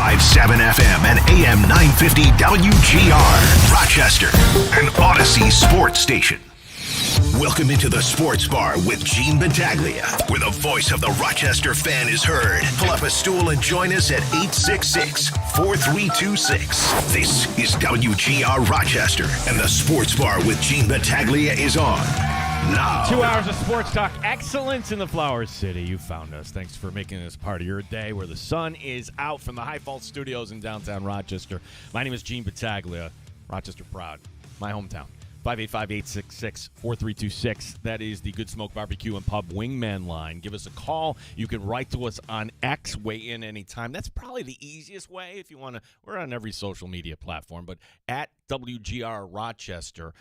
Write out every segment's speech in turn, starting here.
95.7 FM and AM 950 WGR Rochester, an Odyssey sports station. Welcome into the Sports Bar with Gene Battaglia, where the voice of the Rochester fan is heard. Pull up a stool and join us at 866-4326. This is WGR Rochester, and the Sports Bar with Gene Battaglia is on now. 2 hours of sports talk excellence in the Flower City. You found us. Thanks for making this part of your day where the sun is out from the High Falls Studios in downtown Rochester. My name is Gene Battaglia, Rochester proud, my hometown. 585-866-4326. That is the Good Smoke Barbecue and Pub Wingman line. Give us a call. You can write to us on X. Weigh in anytime. That's probably the easiest way if you want to. We're on every social media platform, but at WGR Rochester,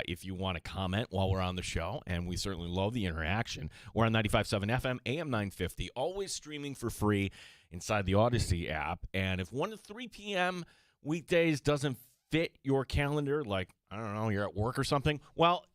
if you want to comment while we're on the show, and we certainly love the interaction. We're on 95.7 FM, AM 950, always streaming for free inside the Odyssey app. And if 1 to 3 p.m. weekdays doesn't fit your calendar, like, I don't know, you're at work or something, well,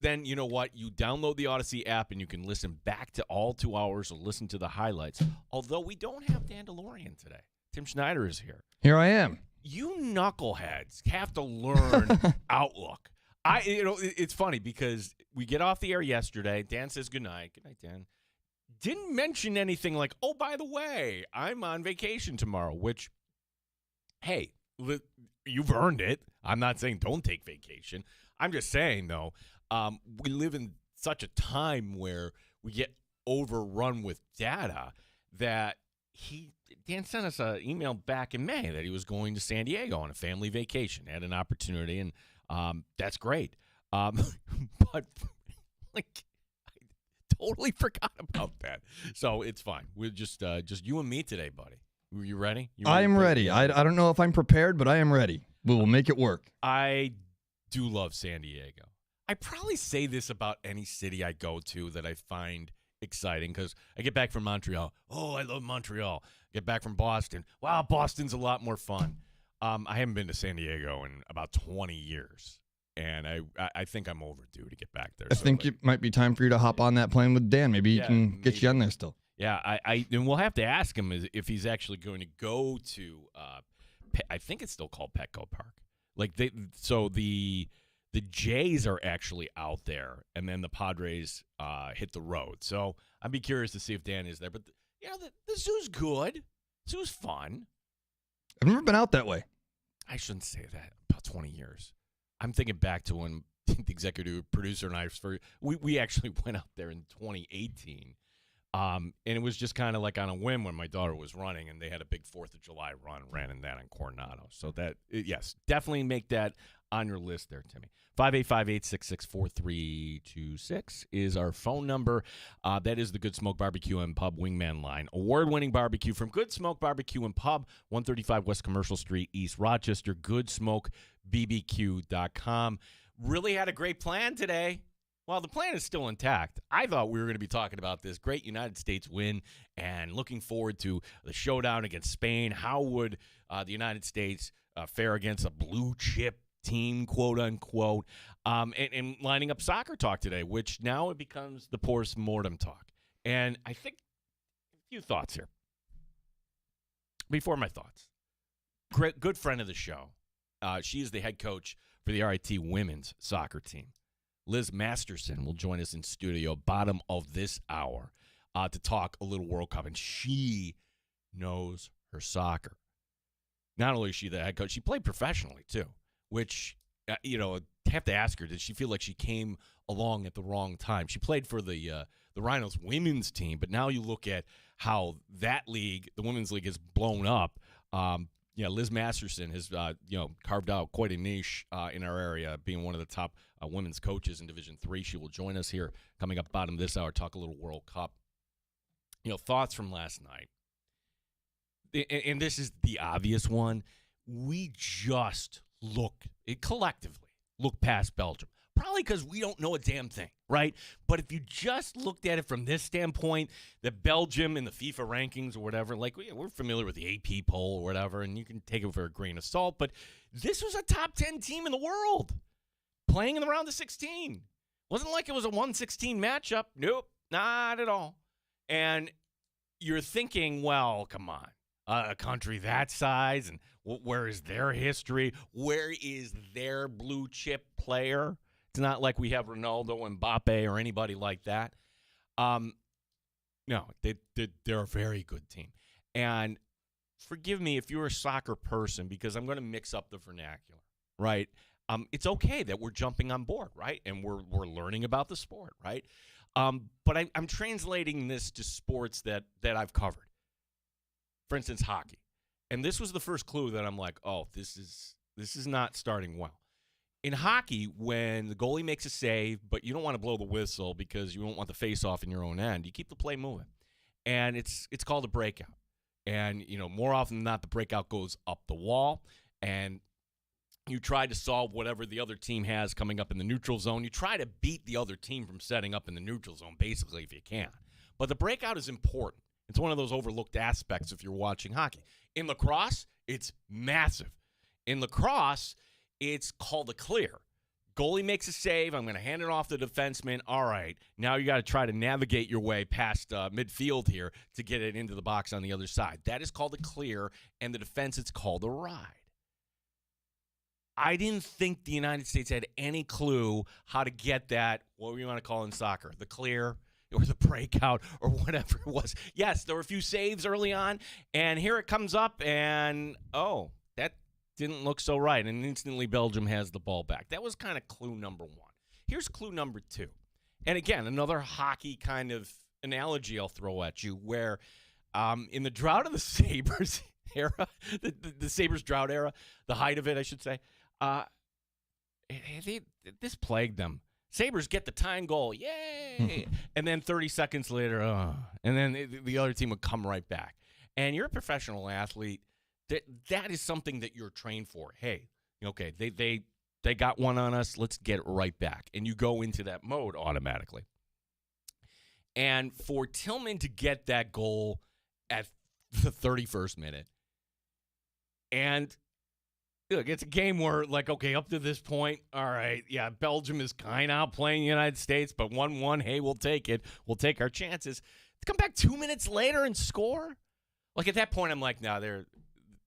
then you know what? You download the Odyssey app and you can listen back to all 2 hours or listen to the highlights. Although we don't have Dan DeLorean today. Tim Schneider is here. Here I am. You knuckleheads have to learn Outlook. It's funny because we get off the air yesterday. Dan says goodnight. Good night, Dan. Didn't mention anything like, oh, by the way, I'm on vacation tomorrow, which, hey, you've earned it. I'm not saying don't take vacation. I'm just saying, though, we live in such a time where we get overrun with data that Dan sent us an email back in May that he was going to San Diego on a family vacation, had an opportunity, and that's great. But like, I totally forgot about that. So it's fine. We're just you and me today, buddy. Are you ready? I am ready. I don't know if I'm prepared, but I am ready. We will make it work. I do love San Diego. I probably say this about any city I go to that I find exciting because I get back from Montreal. Oh, I love Montreal. Get back from Boston. Wow, Boston's a lot more fun. I haven't been to San Diego in about 20 years, and I think I'm overdue to get back there. I think it might be time for you to hop on that plane with Dan. Maybe he can get you on there still. Yeah, and we'll have to ask him if he's actually going to go to. I think it's still called Petco Park. Like the Jays are actually out there, and then the Padres hit the road. So I'd be curious to see if Dan is there. But the zoo's good. Zoo's fun. I've never been out that way. I shouldn't say that. About 20 years. I'm thinking back to when the executive producer and I we actually went out there in 2018. And it was just kind of like on a whim when my daughter was running, and they had a big 4th of July ran in that on Coronado. So that, yes, definitely make that on your list there, Timmy. 585-866-4326 is our phone number. That is the Good Smoke Barbecue and Pub Wingman line. Award-winning barbecue from Good Smoke Barbecue and Pub, 135 West Commercial Street, East Rochester, goodsmokebbq.com. Really had a great plan today. Well, the plan is still intact. I thought we were going to be talking about this great United States win and looking forward to the showdown against Spain. How would the United States fare against a blue chip team, quote unquote, and lining up soccer talk today, which now it becomes the post-mortem talk. And I think a few thoughts here. Before my thoughts, good friend of the show. She is the head coach for the RIT women's soccer team. Liz Masterson will join us in studio bottom of this hour to talk a little World Cup, and she knows her soccer. Not only is she the head coach, she played professionally too, which, have to ask her, did she feel like she came along at the wrong time? She played for the Rhinos women's team, but now you look at how that league, the women's league, has blown up. Liz Masterson has, carved out quite a niche in our area, being one of the top women's coaches in Division III. She will join us here coming up bottom of this hour, talk a little World Cup. Thoughts from last night. And this is the obvious one. We just collectively look past Belgium. Probably because we don't know a damn thing, right? But if you just looked at it from this standpoint, that Belgium in the FIFA rankings or whatever, like we're familiar with the AP poll or whatever, and you can take it for a grain of salt, but this was a top 10 team in the world playing in the round of 16. Wasn't like it was a 1-16 matchup. Nope, not at all. And you're thinking, well, come on. a country that size, and where is their history? Where is their blue chip player? It's not like we have Ronaldo, Mbappe, or anybody like that. No, they're a very good team. And forgive me if you're a soccer person, because I'm going to mix up the vernacular, right? It's okay that we're jumping on board, right? And we're learning about the sport, right? But I'm translating this to sports that I've covered. For instance, hockey. And this was the first clue that I'm like, oh, this is not starting well. In hockey, when the goalie makes a save, but you don't want to blow the whistle because you don't want the face-off in your own end, you keep the play moving. And it's called a breakout. And, more often than not, the breakout goes up the wall, and you try to solve whatever the other team has coming up in the neutral zone. You try to beat the other team from setting up in the neutral zone, basically, if you can. But the breakout is important. It's one of those overlooked aspects if you're watching hockey. In lacrosse, it's massive. In lacrosse, it's called a clear. Goalie makes a save. I'm going to hand it off to the defenseman. All right, now you got to try to navigate your way past midfield here to get it into the box on the other side. That is called a clear, and the defense, it's called a ride. I didn't think the United States had any clue how to get that, what you want to call in soccer, the clear or the breakout or whatever it was. Yes, there were a few saves early on, and here it comes up, and, that didn't look so right, and instantly Belgium has the ball back. That was kind of clue number one. Here's clue number two. And again, another hockey kind of analogy I'll throw at you, where in the drought of the Sabres era, the Sabres drought era, the height of it, I should say, this plagued them. Sabres get the tying goal, yay! And then 30 seconds later, and then the other team would come right back. And you're a professional athlete. That is something that you're trained for. Hey, okay, they got one on us. Let's get it right back. And you go into that mode automatically. And for Tillman to get that goal at the 31st minute, and look, it's a game where, okay, up to this point, all right, yeah, Belgium is kind of outplaying the United States, but 1-1, hey, we'll take it. We'll take our chances. To come back 2 minutes later and score? At that point, I'm like, no,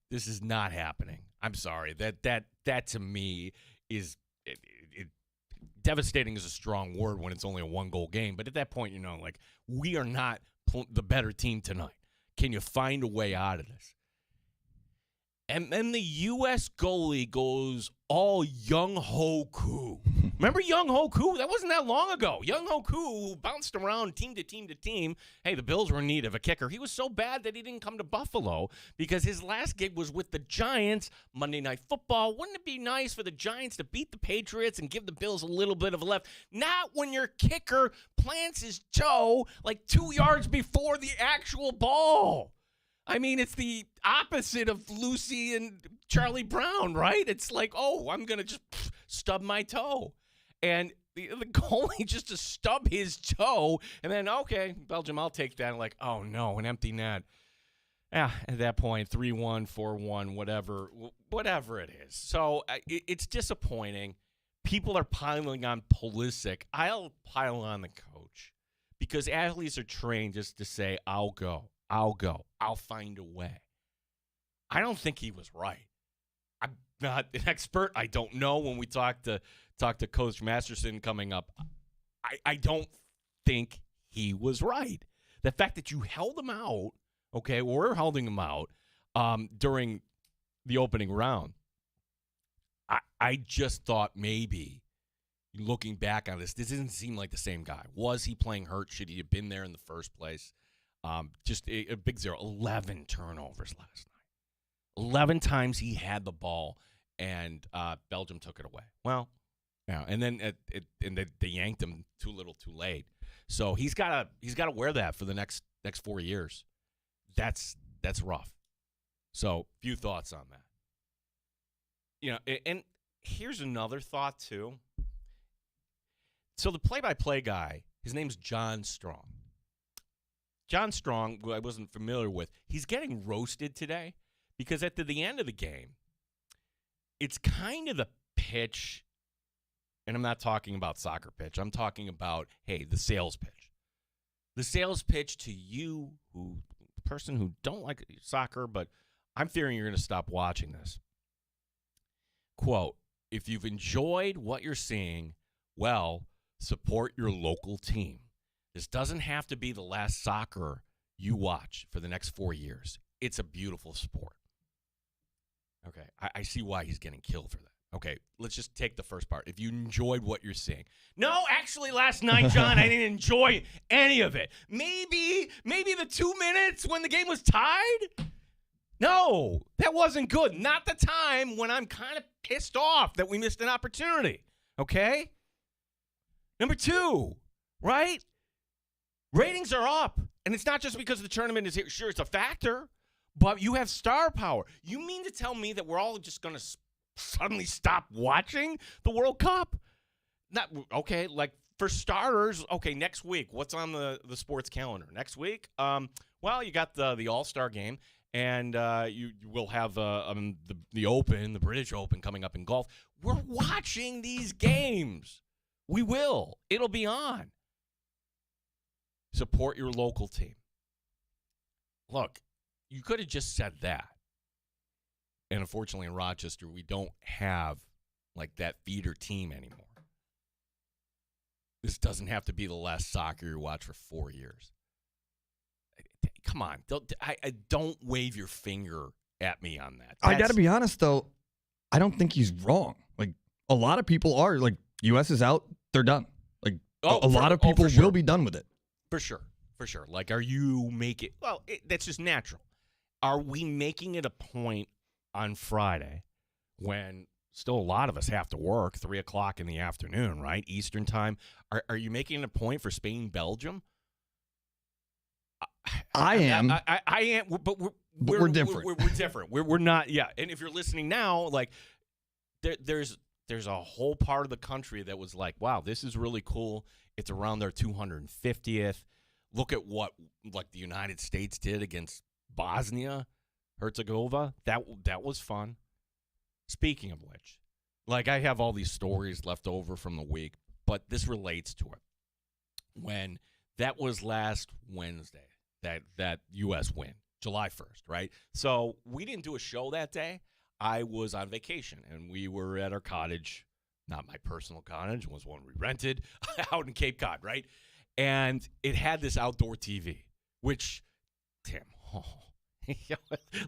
this is not happening. I'm sorry. That to me is devastating is a strong word when it's only a one-goal game. But at that point, we are not the better team tonight. Can you find a way out of this? And then the U.S. goalie goes all Young Ho Koo. Remember Young Ho Koo? That wasn't that long ago. Young Ho Koo, who bounced around team to team to team. Hey, the Bills were in need of a kicker. He was so bad that he didn't come to Buffalo because his last gig was with the Giants, Monday Night Football. Wouldn't it be nice for the Giants to beat the Patriots and give the Bills a little bit of a lift? Not when your kicker plants his toe 2 yards before the actual ball. I mean, it's the opposite of Lucy and Charlie Brown, right? It's I'm going to just stub my toe. And the goalie just to stub his toe, and then, okay, Belgium, I'll take that. Oh, no, an empty net. Yeah, at that point, 3-1, 4-1, whatever it is. So it's disappointing. People are piling on Pulisic. I'll pile on the coach because athletes are trained just to say, I'll go. I'll find a way. I don't think he was right. I'm not an expert. I don't know. When we talk to Coach Masterson coming up, I don't think he was right. The fact that you held him out, okay, we're holding him out during the opening round. I just thought maybe, looking back on this doesn't seem like the same guy. Was he playing hurt? Should he have been there in the first place? Just a big zero. 11 turnovers last night. 11 times he had the ball, and Belgium took it away. Well, yeah, and then they yanked him too little, too late. So he's got to wear that for the next 4 years. That's rough. So few thoughts on that. And here's another thought too. So the play-by-play guy, his name's John Strong. John Strong, who I wasn't familiar with, he's getting roasted today because at the end of the game, it's kind of the pitch, and I'm not talking about soccer pitch. I'm talking about, hey, the sales pitch. The sales pitch to you, who person who don't like soccer, but I'm fearing you're going to stop watching this. Quote, if you've enjoyed what you're seeing, well, support your local team. This doesn't have to be the last soccer you watch for the next 4 years. It's a beautiful sport. Okay, I see why he's getting killed for that. Okay, let's just take the first part. If you enjoyed what you're seeing. No, actually, last night, John, I didn't enjoy any of it. Maybe the 2 minutes when the game was tied? No, that wasn't good. Not the time when I'm kind of pissed off that we missed an opportunity. Okay? Number 2, right? Ratings are up. And it's not just because the tournament is here. Sure, it's a factor. But you have star power. You mean to tell me that we're all just going to suddenly stop watching the World Cup? Not okay, like for starters, okay, next week, what's on the sports calendar? Next week? Well, you got the All-Star game, and you will have the Open, the British Open coming up in golf. We're watching these games. We will. It'll be on. Support your local team. Look, you could have just said that. And unfortunately in Rochester, we don't have like that feeder team anymore. This doesn't have to be the last soccer you watch for 4 years. Come on. Don't wave your finger at me on that. I got to be honest, though. I don't think he's wrong. Like, a lot of people are. Like, U.S. is out. They're done. Like, a lot of people will be done with it. For sure. For sure. Like, are you making – well, that's just natural. Are we making it a point on Friday when still a lot of us have to work, 3 o'clock in the afternoon, right, Eastern time? Are you making it a point for Spain, Belgium? I am. I am, but we're different. We're different. We're not, yeah. And if you're listening now, like, there's a whole part of the country that was like, wow, this is really cool. It's around their 250th. Look at what, like, the United States did against Bosnia, Herzegovina. That was fun. Speaking of which, like, I have all these stories left over from the week, but this relates to it. When that was last Wednesday, that U.S. win, July 1st, right? So we didn't do a show that day. I was on vacation, and we were at our cottage, not my personal cottage, it was one we rented out in Cape Cod, right? And it had this outdoor TV, which, Tim,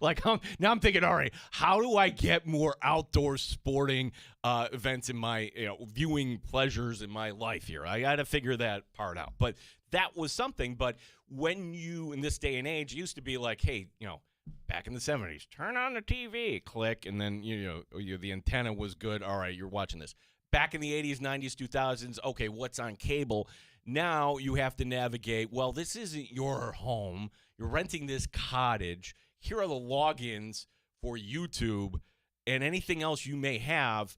like, now I'm thinking, all right, how do I get more outdoor sporting events in my viewing pleasures in my life here? I got to figure that part out. But that was something. But when you, in this day and age, it used to be like, hey, back in the 70s, turn on the TV, click, and then the antenna was good. All right, you're watching this. Back in the 80s, 90s, 2000s, okay, what's on cable? Now you have to navigate, well, this isn't your home. You're renting this cottage. Here are the logins for YouTube and anything else you may have.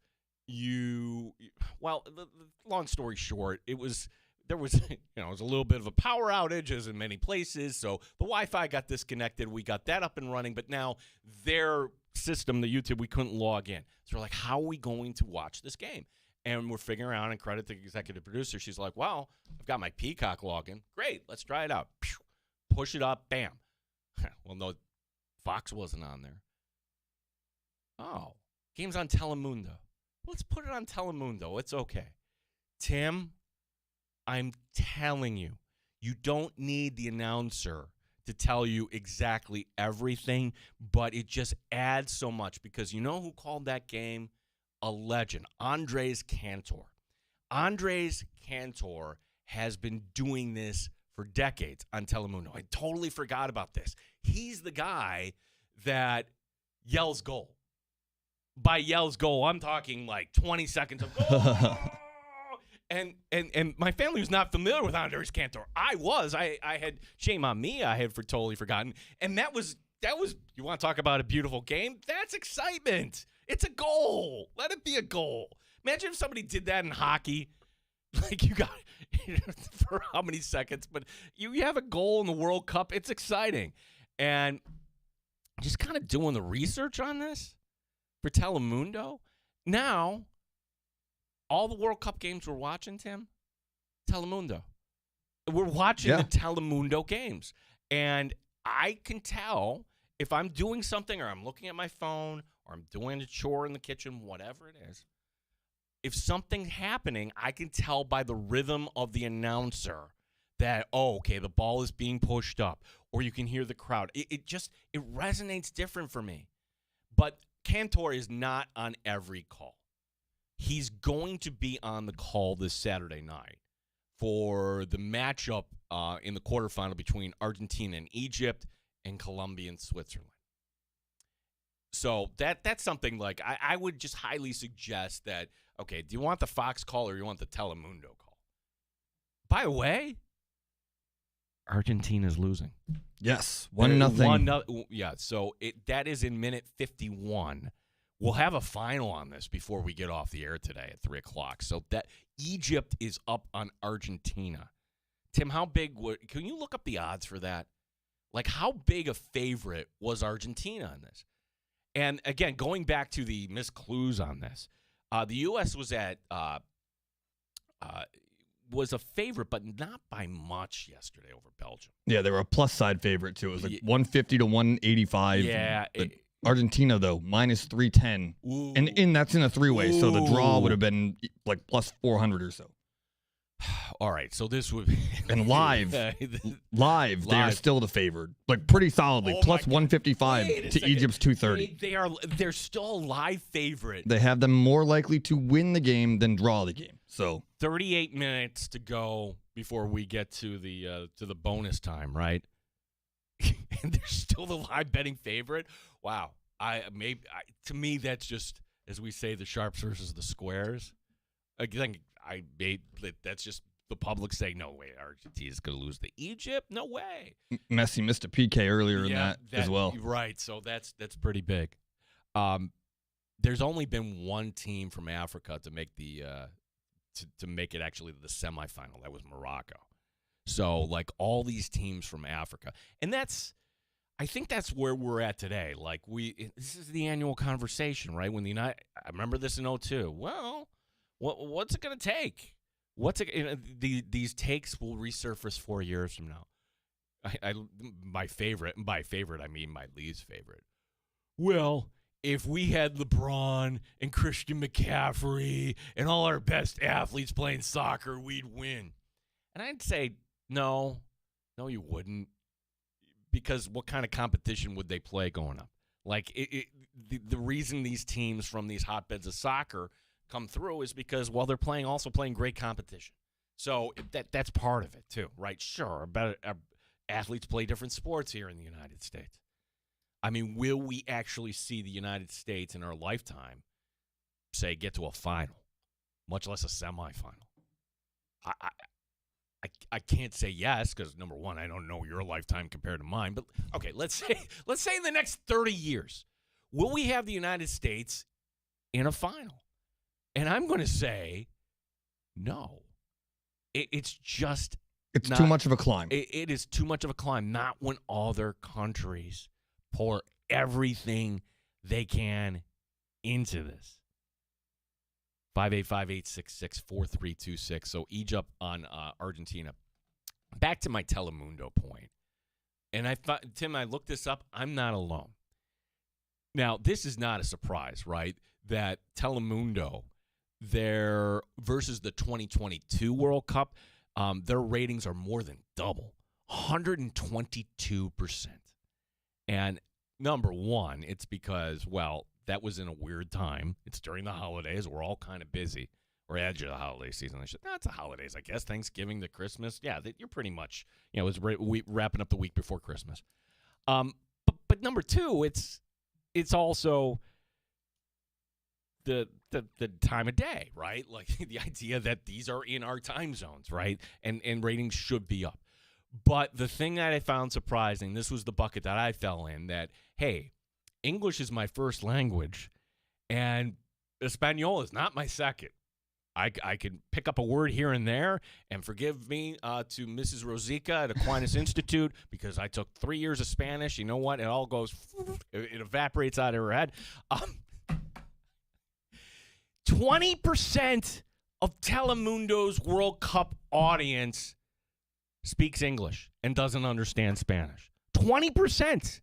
Well, the long story short, there was it was a little bit of a power outage as in many places. So the Wi-Fi got disconnected. We got that up and running, but now their system, the YouTube, we couldn't log in. So we're like, how are we going to watch this game? And we're figuring out, and credit the executive producer, she's like, well, I've got my Peacock login. Great, let's try it out. Push it up, bam. Well, no, Fox wasn't on there. Oh, game's on Telemundo. Let's put it on Telemundo. It's okay. Tim, I'm telling you, you don't need the announcer to tell you exactly everything, but it just adds so much because you know who called that game? A legend, Andres Cantor. Andres Cantor has been doing this for decades on Telemundo. I totally forgot about this. He's the guy that yells goal. By yells goal, I'm talking like 20 seconds of goal. And my family was not familiar with Andres Cantor. I was. I had, shame on me, I had totally forgotten. And that was, you want to talk about a beautiful game? That's excitement. It's a goal. Let it be a goal. Imagine if somebody did that in hockey. Like, you got for how many seconds, but you have a goal in the World Cup. It's exciting. And just kind of doing the research on this for Telemundo. Now, all the World Cup games we're watching, Tim, Telemundo. We're watching the Telemundo games. And I can tell if I'm doing something or I'm looking at my phone or I'm doing a chore in the kitchen, whatever it is. If something's happening, I can tell by the rhythm of the announcer that, oh, okay, the ball is being pushed up, or you can hear the crowd. It resonates different for me. But Cantor is not on every call. He's going to be on the call this Saturday night for the matchup in the quarterfinal between Argentina and Egypt and Colombia and Switzerland. So that's something like I would just highly suggest that, okay, do you want the Fox call or you want the Telemundo call? By the way, Argentina's losing. Yes, 1-0. Yeah, so that is in minute 51. We'll have a final on this before we get off the air today at 3 o'clock. So that Egypt is up on Argentina. Tim, how big can you look up the odds for that? Like, how big a favorite was Argentina on this? And again, going back to the missed clues on this, the U.S. was was a favorite, but not by much yesterday over Belgium. Yeah, they were a plus side favorite too. It was like 150 to 185. Yeah. Argentina though -310, and that's in a three-way, so the draw would have been like plus 400 or so. All right, so this would be and live, they are still the favored, like pretty solidly, plus 155 to Egypt's 230. They're still a live favorite. They have them more likely to win the game than draw the game. So 38 minutes to go before we get to the bonus time, right? And they're still the live betting favorite. Wow, to me that's just, as we say, the sharps versus the squares. Again, that's just the public saying, no way, Argentina's going to lose to Egypt. No way. Messi missed a PK earlier in that as well. Right, so that's pretty big. There's only been one team from Africa to make the to make it actually to the semifinal. That was Morocco. So, like, all these teams from Africa. And I think that's where we're at today. Like, this is the annual conversation, right? I remember this in 2002. Well, what's it going to take? These takes will resurface 4 years from now. My favorite, and by favorite I mean my least favorite. Well, if we had LeBron and Christian McCaffrey and all our best athletes playing soccer, we'd win. And I'd say, no, you wouldn't. Because what kind of competition would they play going up? Like, the reason these teams from these hotbeds of soccer come through is because, well, they're also playing great competition. So that's part of it too, right? Sure, athletes play different sports here in the United States. I mean, will we actually see the United States in our lifetime, say, get to a final, much less a semifinal? I can't say yes because, number one, I don't know your lifetime compared to mine. But okay, let's say in the next 30 years, will we have the United States in a final? And I'm going to say no. It's too much of a climb. It is too much of a climb. Not when other countries pour everything they can into this. 585-866-4326. So Egypt on Argentina. Back to my Telemundo point. And Tim, I looked this up. I'm not alone. Now, this is not a surprise, right? That Telemundo, versus the 2022 World Cup, their ratings are more than double, 122%. And number one, it's because, well, that was in a weird time. It's during the holidays. We're all kind of busy. Or edge of the holiday season. It's the holidays, I guess. Thanksgiving to Christmas. Yeah, you're pretty much, it's wrapping up the week before Christmas. But number two, it's also the time of day, right? Like the idea that these are in our time zones, right? And ratings should be up. But the thing that I found surprising, this was the bucket that I fell in, that, hey, English is my first language, and Espanol is not my second. I can pick up a word here and there, and forgive me to Mrs. Rosica at Aquinas Institute, because I took 3 years of Spanish. You know what? It all goes, it evaporates out of her head. 20% of Telemundo's World Cup audience speaks English and doesn't understand Spanish. 20%.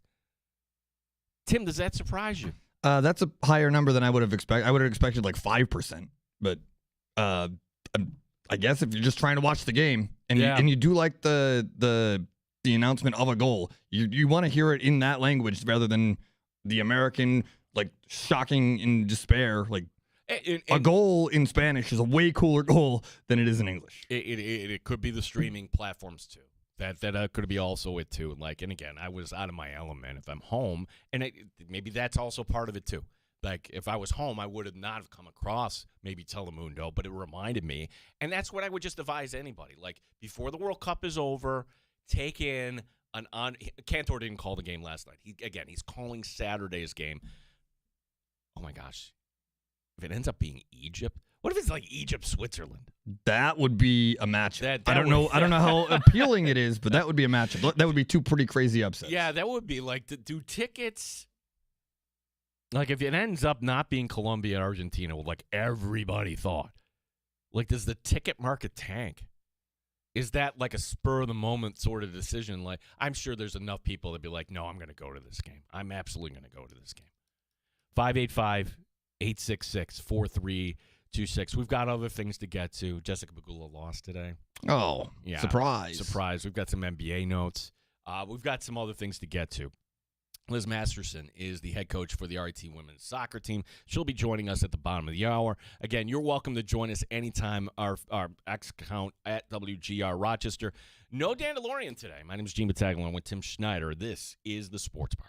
Tim, does that surprise you? That's a higher number than I would have expected. I would have expected like 5%. But I guess if you're just trying to watch the game and you do like the announcement of a goal, you want to hear it in that language rather than the American like shocking in despair. Like a goal in Spanish is a way cooler goal than it is in English. It could be the streaming platforms too. That could be also it too. Like, and again, I was out of my element. If I'm home, and maybe that's also part of it too. Like, if I was home, I would have not have come across maybe Telemundo, but it reminded me. And that's what I would just advise anybody. Like, before the World Cup is over, take in Cantor didn't call the game last night. He's calling Saturday's game. Oh my gosh. If it ends up being Egypt, what if it's like Egypt, Switzerland? That would be a matchup. I don't know how appealing it is, but that would be a matchup. That would be two pretty crazy upsets. Yeah, that would be like, do tickets, like if it ends up not being Colombia and Argentina, like everybody thought, like does the ticket market tank? Is that like a spur of the moment sort of decision? Like, I'm sure there's enough people that be like, no, I'm going to go to this game. I'm absolutely going to go to this game. 585-866-4326. We've got other things to get to. Jessica Pegula lost today. Oh, yeah. Surprise. We've got some NBA notes. We've got some other things to get to. Liz Masterson is the head coach for the RT women's soccer team. She'll be joining us at the bottom of the hour. Again, you're welcome to join us anytime. Our X account at WGR Rochester. No Dandalorian today. My name is Gene Battaglia. I'm with Tim Schneider. This is the Sports Bar.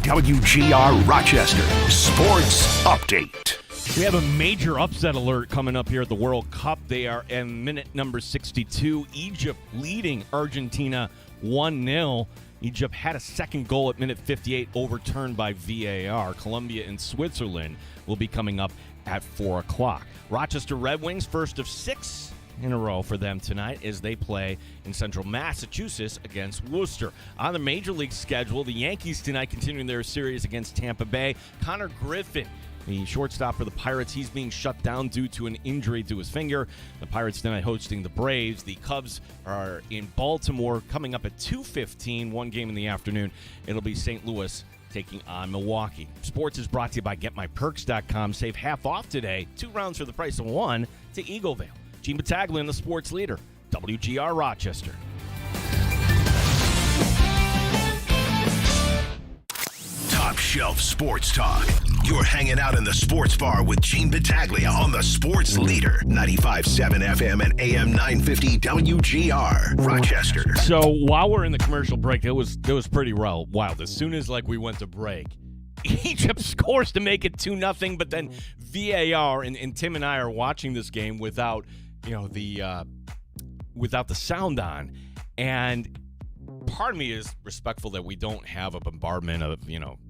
WGR Rochester Sports Update. We have a major upset alert coming up here at the World Cup. They are at minute number 62. Egypt leading Argentina 1-0. Egypt had a second goal at minute 58 overturned by VAR. Colombia and Switzerland will be coming up at 4 o'clock. Rochester Red Wings, first of 6 in a row for them tonight as they play in central Massachusetts against Worcester. On the Major League schedule, the Yankees tonight continuing their series against Tampa Bay. Connor Griffin, the shortstop for the Pirates, he's being shut down due to an injury to his finger. The Pirates tonight hosting the Braves. The Cubs are in Baltimore coming up at 2:15, one game in the afternoon. It'll be St. Louis taking on Milwaukee. Sports is brought to you by GetMyPerks.com. Save half off today. 2 rounds for the price of 1 to Eaglevale. Gene Battaglia and the sports leader, WGR Rochester. Top shelf sports talk. You're hanging out in the sports bar with Gene Battaglia on the sports leader, 95.7 FM and AM 950 WGR Rochester. So while we're in the commercial break, it was pretty wild. As soon as we went to break, Egypt scores to make it 2-0, but then VAR and Tim and I are watching this game without the sound on, and part of me is respectful that we don't have a bombardment of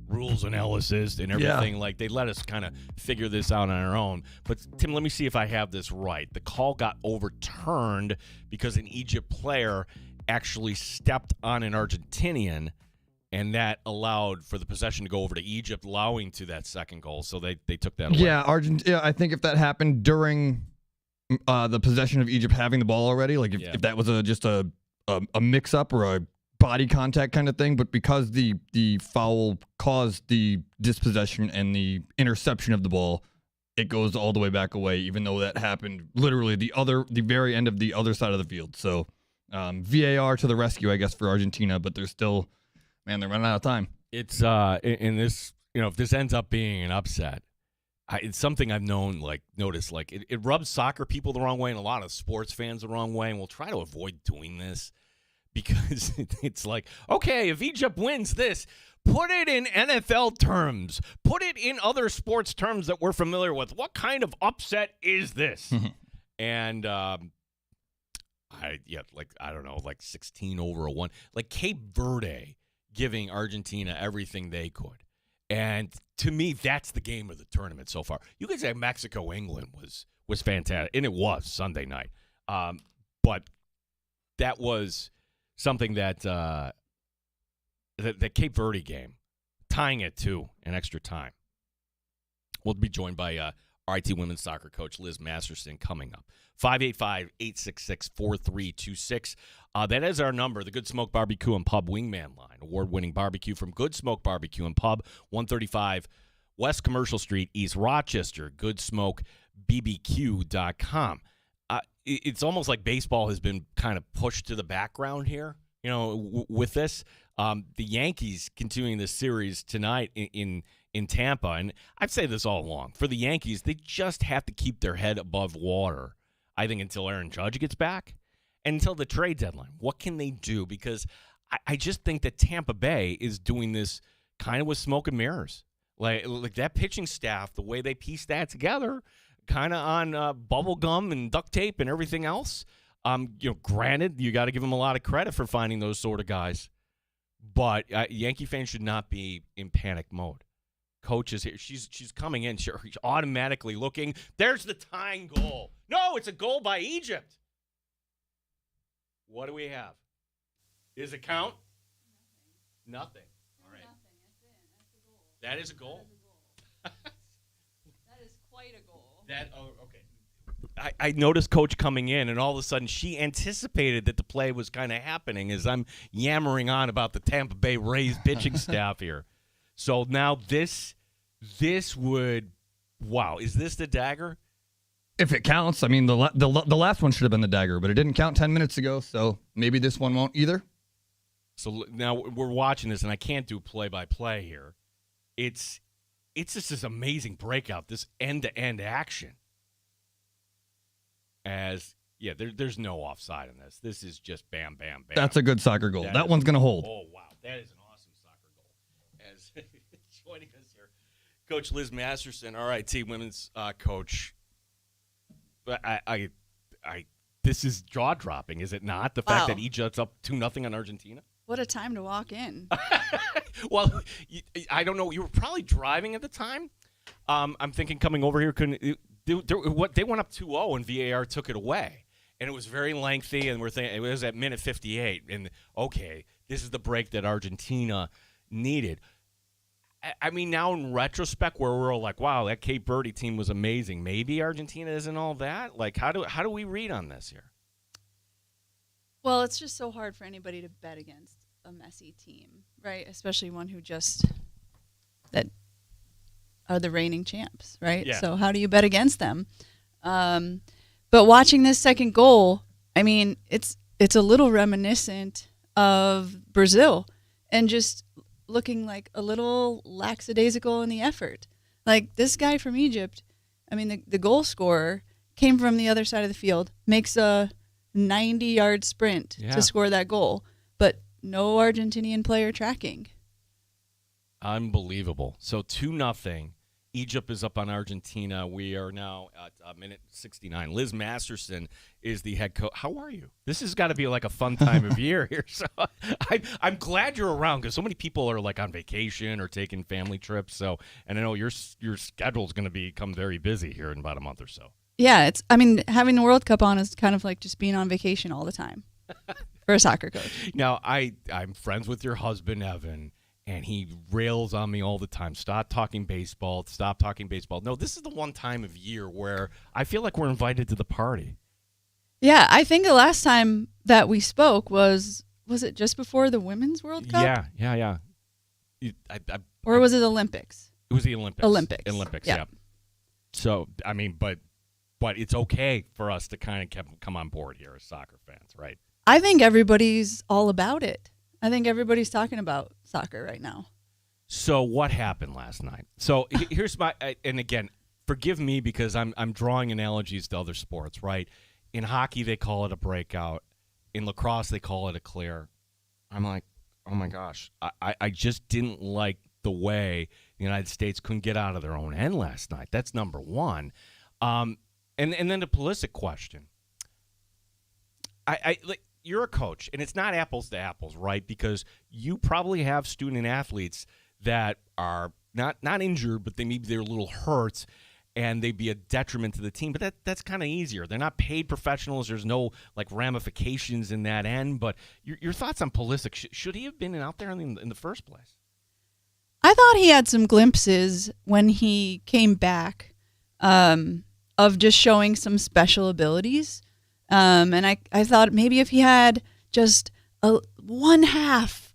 rules analysis and everything. Like, they let us kind of figure this out on our own. But Tim, let me see if I have this right. The call got overturned because an Egypt player actually stepped on an Argentinian, and that allowed for the possession to go over to Egypt, allowing to that second goal. So they took that away. Yeah, Argentina. I think if that happened during the possession of Egypt having the ball already, like if that was just a mix-up or a body contact kind of thing, but because the foul caused the dispossession and the interception of the ball, it goes all the way back away, even though that happened literally the very end of the other side of the field. So VAR to the rescue, I guess, for Argentina, but they're still, they're running out of time. It's in this, if this ends up being an upset, it's something I've noticed, it rubs soccer people the wrong way and a lot of sports fans the wrong way, and we'll try to avoid doing this because it's like, okay, if Egypt wins this, put it in NFL terms. Put it in other sports terms that we're familiar with. What kind of upset is this? And I don't know, 16 over a 1. Like Cape Verde giving Argentina everything they could. And to me, that's the game of the tournament so far. You could say Mexico-England was fantastic, and it was Sunday night. But that was something that the Cape Verde game, tying it to an extra time. We'll be joined by RIT women's soccer coach Liz Masterson coming up. 585-866-4326. That is our number, the Good Smoke Barbecue and Pub Wingman line. Award-winning barbecue from Good Smoke Barbecue and Pub, 135 West Commercial Street, East Rochester. GoodSmokeBBQ.com. It's almost like baseball has been kind of pushed to the background here, with this. The Yankees continuing this series tonight in Tampa. And I've said this all along. For the Yankees, they just have to keep their head above water, I think, until Aaron Judge gets back and until the trade deadline. What can they do? Because I just think that Tampa Bay is doing this kind of with smoke and mirrors. Like that pitching staff, the way they piece that together, kind of on bubble gum and duct tape and everything else. Granted, you got to give them a lot of credit for finding those sort of guys. But Yankee fans should not be in panic mode. Coach is here. She's coming in. She's automatically looking. There's the tying goal. No, it's a goal by Egypt. What do we have? Does it count? Nothing. All right. Nothing. That's a goal. That is a goal? That is quite a goal. Okay. I noticed Coach coming in, and all of a sudden she anticipated that the play was kind of happening as I'm yammering on about the Tampa Bay Rays pitching staff here. So now this would, wow, is this the dagger? If it counts, the last one should have been the dagger, but it didn't count 10 minutes ago, so maybe this one won't either. So now we're watching this, and I can't do play-by-play here. It's just this amazing breakout, this end-to-end action. There's no offside in this. This is just bam, bam, bam. That's a good soccer goal. That one's going to hold. Oh, wow. That is an awesome soccer goal. joining us here. Coach Liz Masterson, RIT women's coach. But I this is jaw-dropping, is it not? The fact that Egypt's up 2-0 on Argentina? What a time to walk in. Well, I don't know. You were probably driving at the time. I'm thinking coming over here, they went up 2-0 and VAR took it away. And it was very lengthy, and we're thinking it was at minute 58. And, okay, this is the break that Argentina needed. I mean, now in retrospect, where we're all like, wow, that Cape Verde team was amazing. Maybe Argentina isn't all that? Like, how do we read on this here? Well, it's just so hard for anybody to bet against a messy team, right? Especially one who just that are the reigning champs, right? Yeah. So how do you bet against them? But watching this second goal, I mean, it's a little reminiscent of Brazil and just looking like a little lackadaisical in the effort. Like this guy from Egypt, I mean, the goal scorer came from the other side of the field, makes a 90-yard sprint to score that goal, but no Argentinian player tracking. Unbelievable. So 2-0. Egypt is up on Argentina. We are now at minute 69. Liz Masterson is the head coach. How are you? This has got to be like a fun time of year here. So I'm glad you're around because so many people are like on vacation or taking family trips. So, and I know your schedule is going to become very busy here in about a month or so. Yeah, having the World Cup on is kind of like just being on vacation all the time for a soccer coach. Now, I'm friends with your husband, Evan, and he rails on me all the time. Stop talking baseball. Stop talking baseball. No, this is the one time of year where I feel like we're invited to the party. Yeah, I think the last time that we spoke was it just before the Women's World Cup? Yeah. Or was it Olympics? It was the Olympics. Olympics, yeah. So, I mean, but it's okay for us to kind of come on board here as soccer fans, right? I think everybody's all about it. I think everybody's talking about soccer right now. So what happened last night? So here's my and again, forgive me because I'm drawing analogies to other sports, right? In hockey, they call it a breakout. In lacrosse, they call it a clear. I'm like, oh my gosh, I just didn't like the way the United States couldn't get out of their own end last night. That's number one. And then the Pulisic question. I like. You're a coach, and it's not apples to apples, right? Because you probably have student athletes that are not injured, but maybe they're a little hurt, and they'd be a detriment to the team. But that's kind of easier. They're not paid professionals. There's no like ramifications in that end. But your thoughts on Pulisic? Should he have been out there in the first place? I thought he had some glimpses when he came back of just showing some special abilities. And I thought maybe if he had just one half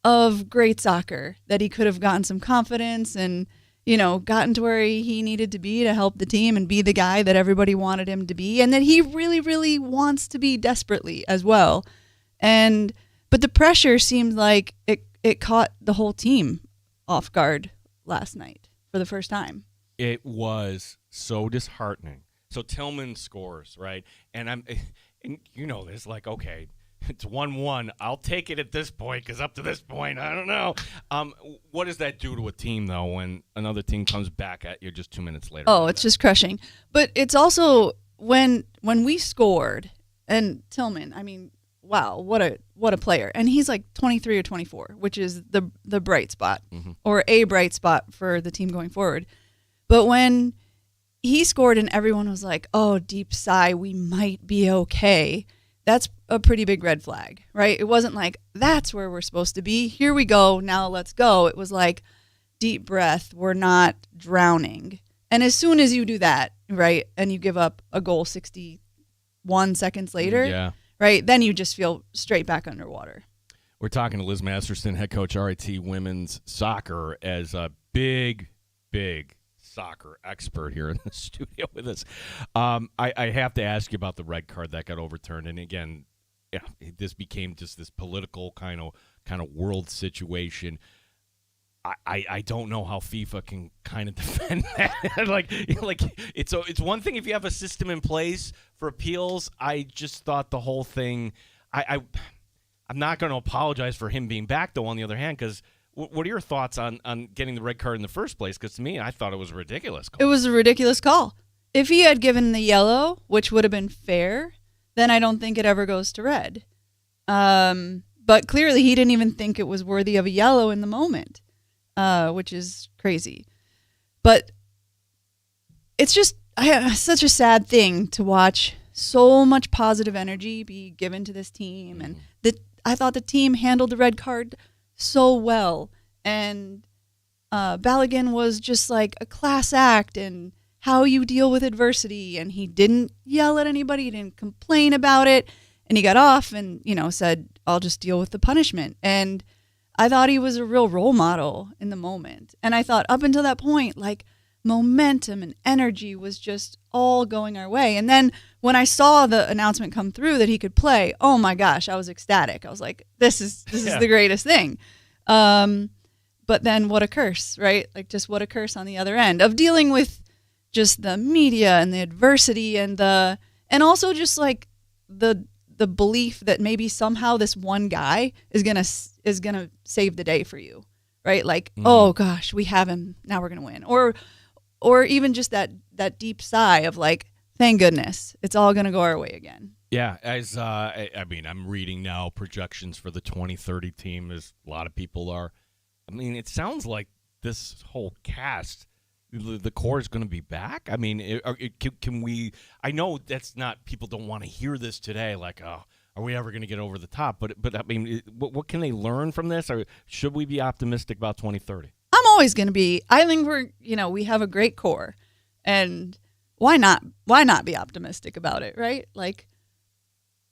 of great soccer, that he could have gotten some confidence and, gotten to where he needed to be to help the team and be the guy that everybody wanted him to be, and that he really, really wants to be desperately as well. But the pressure seemed like it caught the whole team off guard last night for the first time. It was so disheartening. So Tillman scores, right? And this, like, okay, it's 1-1. I'll take it at this point because up to this point, I don't know. What does that do to a team, though, when another team comes back at you just 2 minutes later? Oh, it's just crushing. But it's also when we scored, and Tillman, I mean, wow, what a player. And he's like 23 or 24, which is the bright spot, or a bright spot for the team going forward. But when he scored and everyone was like, oh, deep sigh, we might be okay, that's a pretty big red flag, right? It wasn't like, that's where we're supposed to be. Here we go. Now let's go. It was like, deep breath. We're not drowning. And as soon as you do that, right, and you give up a goal 61 seconds later, right, then you just feel straight back underwater. We're talking to Liz Masterson, head coach, RIT Women's Soccer, as a big soccer expert here in the studio with us. I have to ask you about the red card that got overturned. And again, this became just this political kind of world situation. I don't know how FIFA can kind of defend that. like it's one thing if you have a system in place for appeals. I just thought the whole thing. I'm not going to apologize for him being back, though. On the other hand, because What are your thoughts on getting the red card in the first place? Because to me, I thought it was a ridiculous It call. was a ridiculous call. If he had given the yellow, which would have been fair, then I don't think it ever goes to red. But clearly he didn't even think it was worthy of a yellow in the moment, which is crazy. But it's just such a sad thing to watch so much positive energy be given to this team. And I thought the team handled the red card so well. And Balogun was just like a class act and how you deal with adversity. And he didn't yell at anybody. He didn't complain about it. And he got off and, said, I'll just deal with the punishment. And I thought he was a real role model in the moment. And I thought up until that point, like, momentum and energy was just all going our way. And then when I saw the announcement come through that he could play, oh my gosh, I was ecstatic. I was like, this is the greatest thing. But then what a curse, right? Like, just what a curse on the other end of dealing with just the media and the adversity and also just like the belief that maybe somehow this one guy is gonna save the day for you, right? Like, oh gosh, we have him, now we're gonna win, or even just that deep sigh of like, thank goodness, it's all gonna go our way again. Yeah, as I'm reading now projections for the 2030 team, as a lot of people are. I mean, it sounds like this whole cast, the core is going to be back. I mean, can we? I know that's not. People don't want to hear this today. Like, oh, are we ever going to get over the top? But I mean, what can they learn from this? Or should we be optimistic about 2030? I'm always going to be. I think we have a great core, and why not be optimistic about it, right? Like,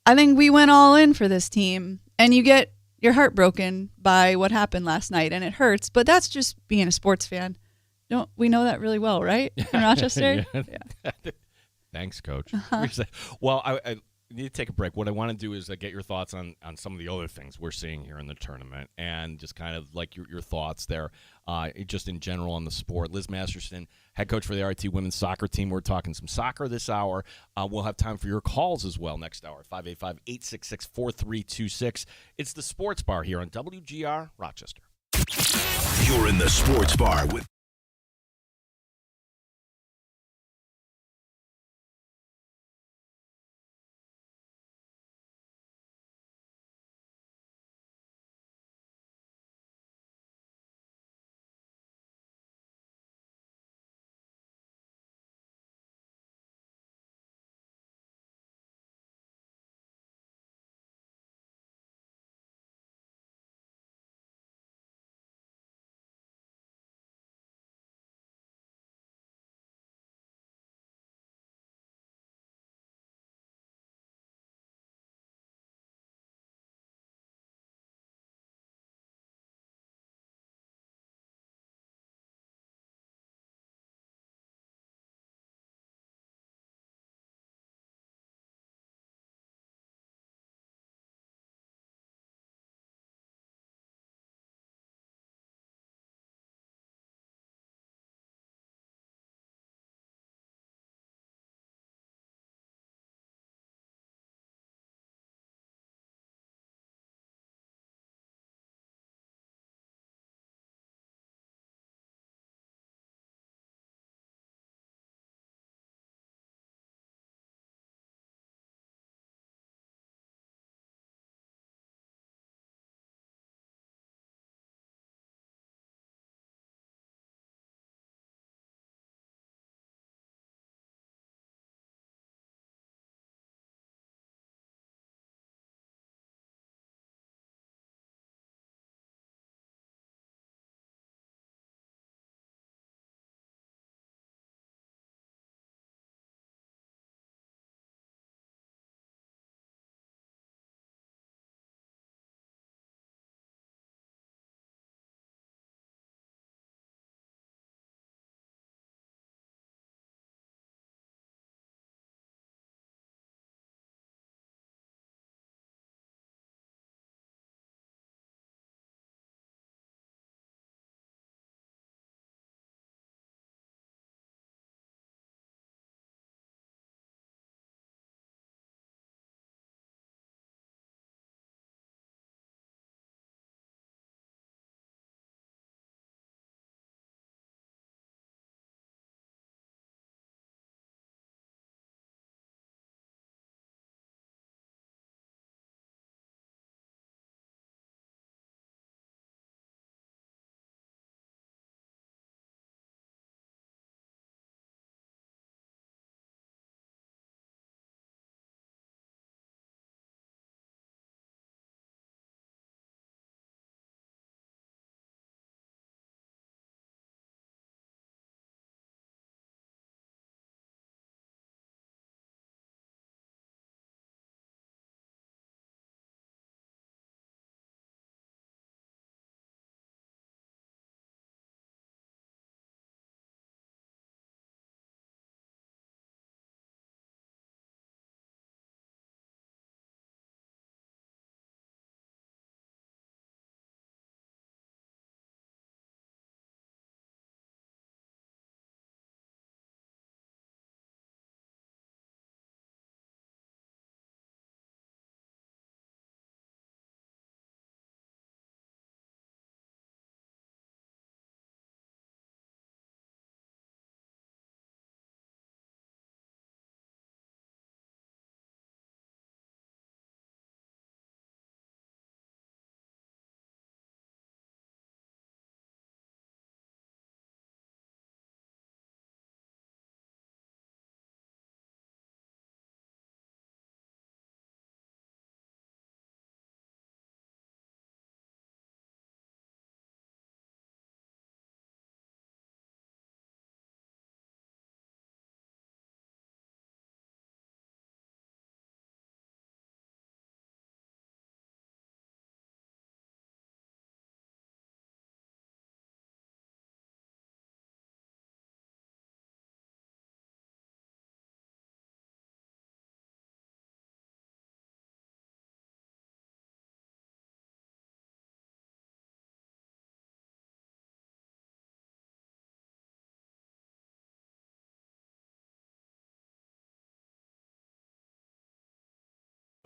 I think we went all in for this team, and you get your heart broken by what happened last night, and it hurts. But that's just being a sports fan. Don't we know that really well, right? In Rochester? Yeah. Thanks, Coach. Well, I need to take a break. What I want to do is get your thoughts on some of the other things we're seeing here in the tournament and just kind of like your thoughts there, just in general on the sport. Liz Masterson, head coach for the RIT women's soccer team. We're talking some soccer this hour. We'll have time for your calls as well next hour, 585-866-4326. It's the Sports Bar here on WGR Rochester. You're in the Sports Bar with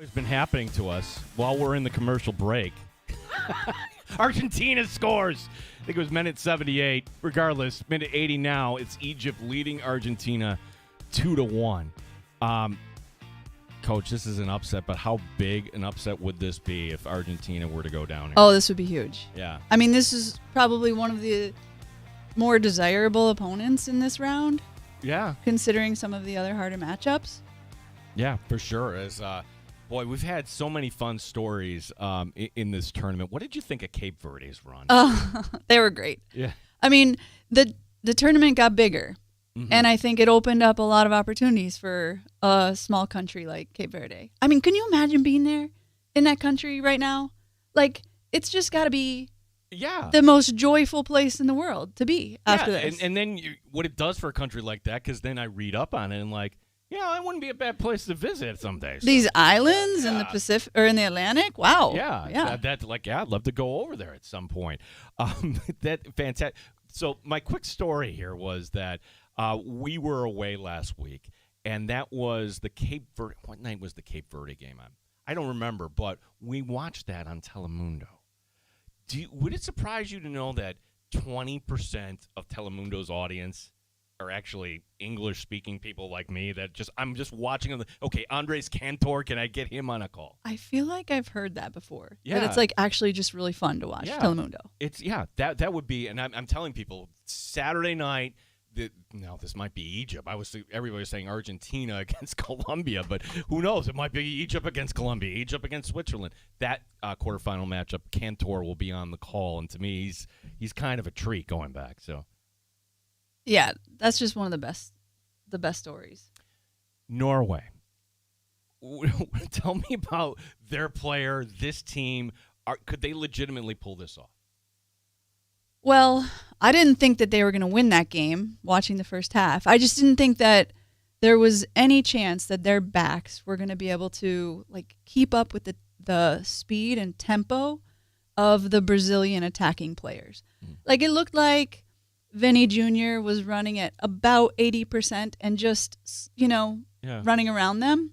It's been happening to us while we're in the commercial break. Argentina scores. I think it was minute 78. Regardless, minute 80 now. It's Egypt leading Argentina 2-1. Coach, this is an upset, but how big an upset would this be if Argentina were to go down here? Oh, this would be huge. Yeah. I mean, this is probably one of the more desirable opponents in this round. Yeah. Considering some of the other harder matchups. Yeah, for sure. Boy, we've had so many fun stories in this tournament. What did you think of Cape Verde's run? They were great. Yeah. I mean, the tournament got bigger, and I think it opened up a lot of opportunities for a small country like Cape Verde. I mean, can you imagine being there in that country right now? Like, it's just got to be the most joyful place in the world to be after this. And then what it does for a country like that, because then I read up on it and like, that wouldn't be a bad place to visit someday. So. These islands in the Pacific or in the Atlantic, wow. Yeah. I'd love to go over there at some point. That fantastic. So my quick story here was that we were away last week, and that was the Cape Verde. What night was the Cape Verde game on? I don't remember, but we watched that on Telemundo. Would it surprise you to know that 20% of Telemundo's audience are actually English-speaking people like me that I'm just watching them. Okay, Andres Cantor, can I get him on a call? I feel like I've heard that before. Yeah. That it's like actually just really fun to watch Telemundo. It's that would be, and I'm telling people Saturday night. Now this might be Egypt. Everybody was saying Argentina against Colombia, but who knows? It might be Egypt against Colombia, Egypt against Switzerland. That quarterfinal matchup, Cantor will be on the call, and to me, he's kind of a treat going back. So. Yeah, that's just one of the best stories. Norway. Tell me about their player, this team. Could they legitimately pull this off? Well, I didn't think that they were going to win that game watching the first half. I just didn't think that there was any chance that their backs were going to be able to keep up with the speed and tempo of the Brazilian attacking players. It looked like Vinny Jr. was running at about 80% and just, running around them.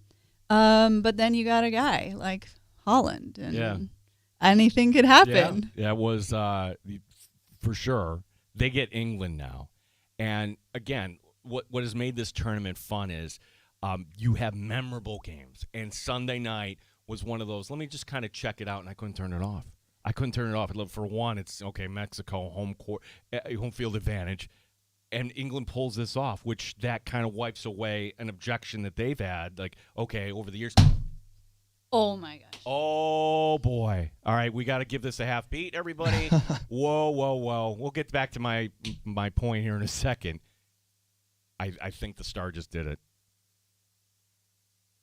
But then you got a guy like Holland, and anything could happen. Yeah, it was for sure. They get England now. And, again, what has made this tournament fun is you have memorable games. And Sunday night was one of those, let me just kind of check it out, and I couldn't turn it off. For one, it's Mexico home field advantage, and England pulls this off, which that kind of wipes away an objection that they've had. Over the years. Oh my gosh. Oh boy! All right, we got to give this a half beat, everybody. Whoa! We'll get back to my point here in a second. I think the Star just did it.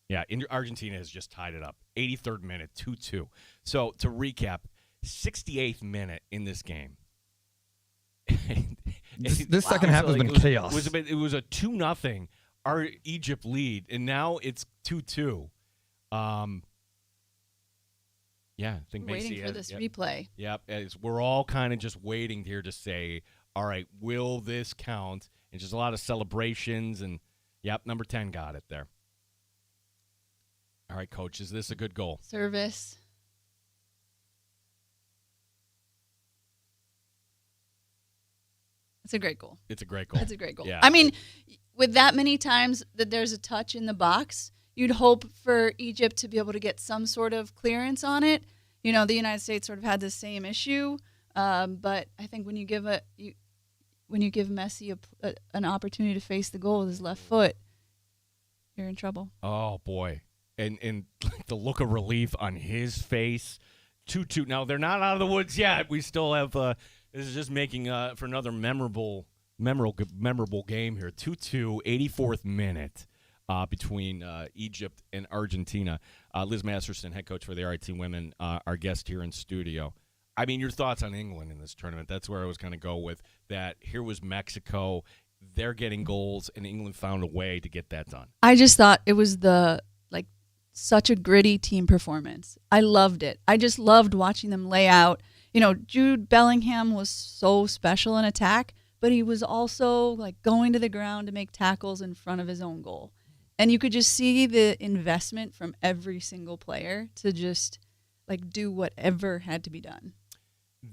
Yeah, Argentina has just tied it up. 83rd minute, 2-2. So to recap. 68th minute in this game. This second half has been chaos. It was a 2-0 our Egypt lead, and now it's 2-2. I think waiting for this replay. Yep, we're all kind of just waiting here to say, all right, will this count? And just a lot of celebrations, and number 10 got it there. All right, Coach, is this a good goal? Service. It's a great goal. It's a great goal. It's a great goal. Yeah. I mean, with that many times that there's a touch in the box, you'd hope for Egypt to be able to get some sort of clearance on it. The United States sort of had the same issue, but I think when you give Messi an opportunity to face the goal with his left foot, you're in trouble. Oh boy, and the look of relief on his face. 2-2. Now they're not out of the woods yet. We still have. This is just making for another memorable game here. 2-2, 84th minute between Egypt and Argentina. Liz Masterson, head coach for the RIT women, our guest here in studio. I mean, your thoughts on England in this tournament? That's where I was going to go with that. Here was Mexico. They're getting goals, and England found a way to get that done. I just thought it was such a gritty team performance. I loved it. I just loved watching them lay out. Jude Bellingham was so special in attack, but he was also going to the ground to make tackles in front of his own goal. And you could just see the investment from every single player to just like do whatever had to be done.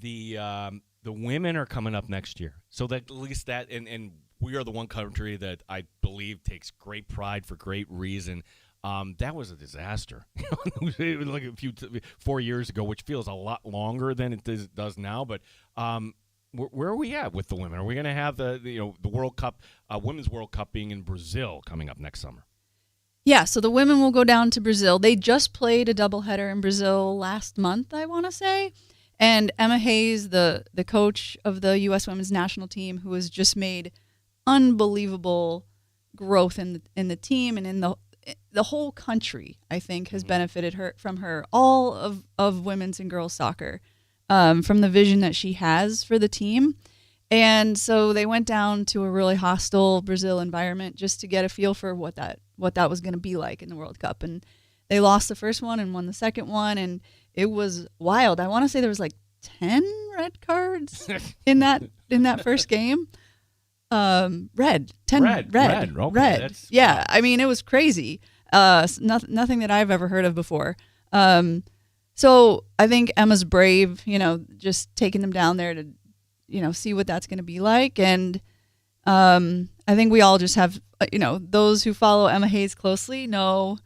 The women are coming up next year, so that at least that and we are the one country that I believe takes great pride for great reason. That was a disaster. It was like 4 years ago, which feels a lot longer than it does now. But where are we at with the women? Are we going to have the World Cup, Women's World Cup being in Brazil coming up next summer? Yeah, so the women will go down to Brazil. They just played a doubleheader in Brazil last month, I want to say. And Emma Hayes, the coach of the U.S. women's national team, who has just made unbelievable growth in the team and in the whole country, I think, has benefited from her. All of women's and girls soccer, from the vision that she has for the team. And so they went down to a really hostile Brazil environment just to get a feel for what that was going to be like in the World Cup. And they lost the first one and won the second one, and it was wild. I want to say there was like 10 red cards in that first game. Red. Okay, Yeah, wow. I mean, it was crazy. Nothing that I've ever heard of before. So I think Emma's brave, just taking them down there to, see what that's going to be like. And I think we all just have, those who follow Emma Hayes closely know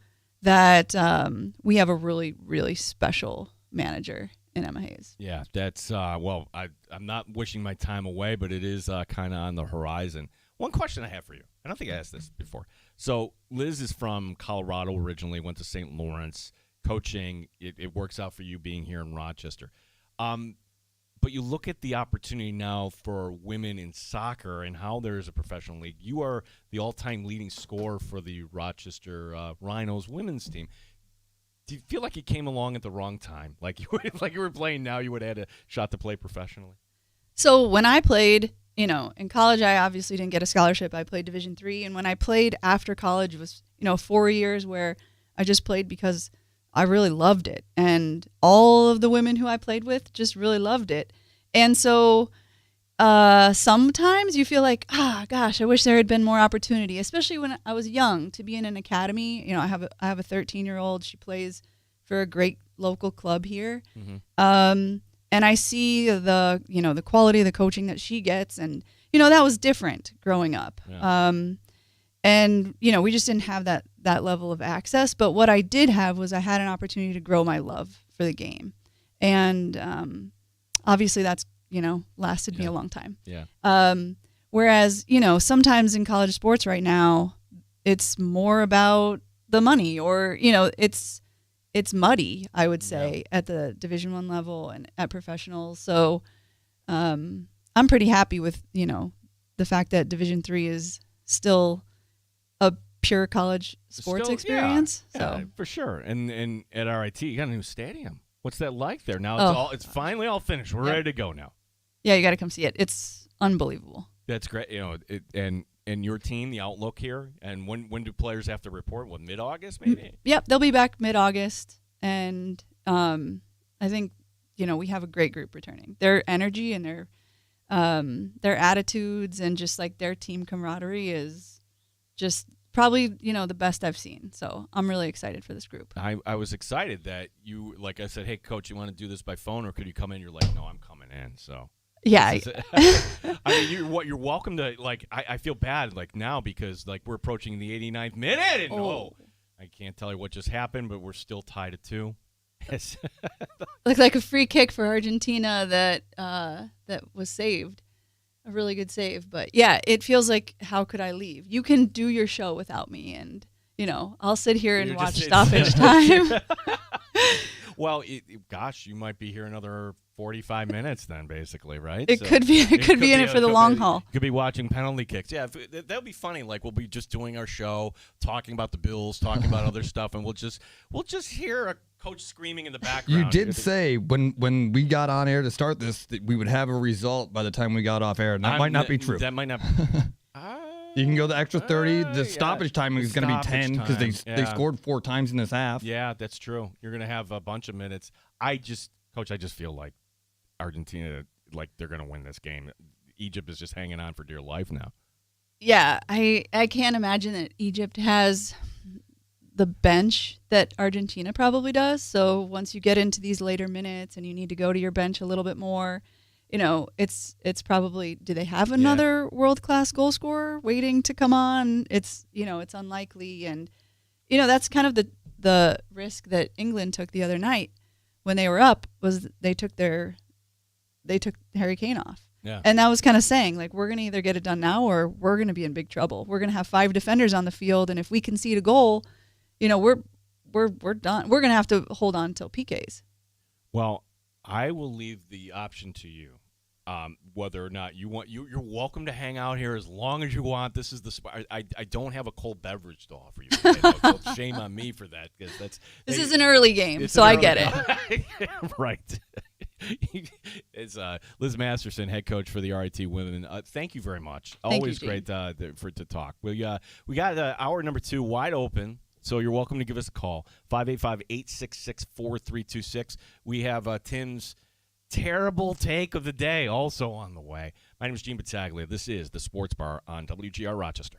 that we have a really, really special manager in Emma Hayes. Yeah, that's I'm not wishing my time away, but it is kind of on the horizon. One question I have for you. I don't think I asked this before. So Liz is from Colorado originally, went to St. Lawrence, coaching. It works out for you being here in Rochester. But you look at the opportunity now for women in soccer and how there is a professional league. You are the all-time leading scorer for the Rochester Rhinos women's team. Do you feel like you came along at the wrong time? Like you were playing now, you would have had a shot to play professionally? So when I played, in college, I obviously didn't get a scholarship. I played Division III, and when I played after college, it was 4 years where I just played because I really loved it, and all of the women who I played with just really loved it. And so sometimes you feel like, gosh, I wish there had been more opportunity, especially when I was young, to be in an academy. I have a 13-year-old. She plays for a great local club here. Mm-hmm. And I see the quality of the coaching that she gets, and that was different growing up. Yeah. And we just didn't have that level of access. But what I did have was I had an opportunity to grow my love for the game, and obviously that's lasted me a long time. Yeah. Whereas sometimes in college sports right now, it's more about the money, or it's muddy, I would say, at the Division I level and at professionals. So I'm pretty happy with, the fact that Division III is still a pure college sports experience. Yeah, so for sure. And at RIT, you got a new stadium. What's that like there? Now it's finally all finished. We're ready to go now. Yeah, you got to come see it. It's unbelievable. That's great. And your team, the outlook here, and when do players have to report? What, mid-August maybe? Yep, they'll be back mid-August, and I think we have a great group returning. Their energy and their attitudes and just like their team camaraderie is just probably the best I've seen. So I'm really excited for this group. I was excited that you, like I said, hey coach, you want to do this by phone or could you come in? You're like, no, I'm coming in. So. Yeah. I mean, you're welcome to, like, I feel bad, like, now because, like, we're approaching the 89th minute, and, I can't tell you what just happened, but we're still tied at 2. Looked like a free kick for Argentina that was saved. A really good save. But, yeah, it feels like, how could I leave? You can do your show without me, and, I'll sit here and watch stoppage time. Well, gosh, you might be here another 45 minutes then, basically, right? It could be in it for the long haul. Could be watching penalty kicks. Yeah, that would be funny. Like, we'll be just doing our show, talking about the Bills, talking about other stuff, and we'll just hear a coach screaming in the background. You did say when we got on air to start this that we would have a result by the time we got off air, and that might not be true. That might not. You can go the extra 30. The stoppage time is going to be 10 because they scored 4 times in this half. Yeah, that's true. You're going to have a bunch of minutes. Coach, I just feel like Argentina, like, they're going to win this game. Egypt is just hanging on for dear life now. Yeah, I can't imagine that Egypt has the bench that Argentina probably does. So once you get into these later minutes and you need to go to your bench a little bit more, it's probably, do they have another world-class goal scorer waiting to come on? It's unlikely, and that's kind of the risk that England took the other night when they were up, was they took Harry Kane off. Yeah. And that was kind of saying, like, we're going to either get it done now or we're going to be in big trouble. We're going to have 5 defenders on the field, and if we concede a goal, we're done. We're going to have to hold on until PKs. Well, I will leave the option to you. Whether or not you want, you're welcome to hang out here as long as you want. This is the spot. I don't have a cold beverage to offer you today, so shame on me for that, because this is an early game, so I get it. Right. It's Liz Masterson, head coach for the RIT women. Thank you very much. Always great to talk. We got hour number 2 wide open. So you're welcome to give us a call, 585-866-4326. We have Tim's terrible take of the day also on the way. My name is Gene Battaglia. This is the Sports Bar on WGR Rochester.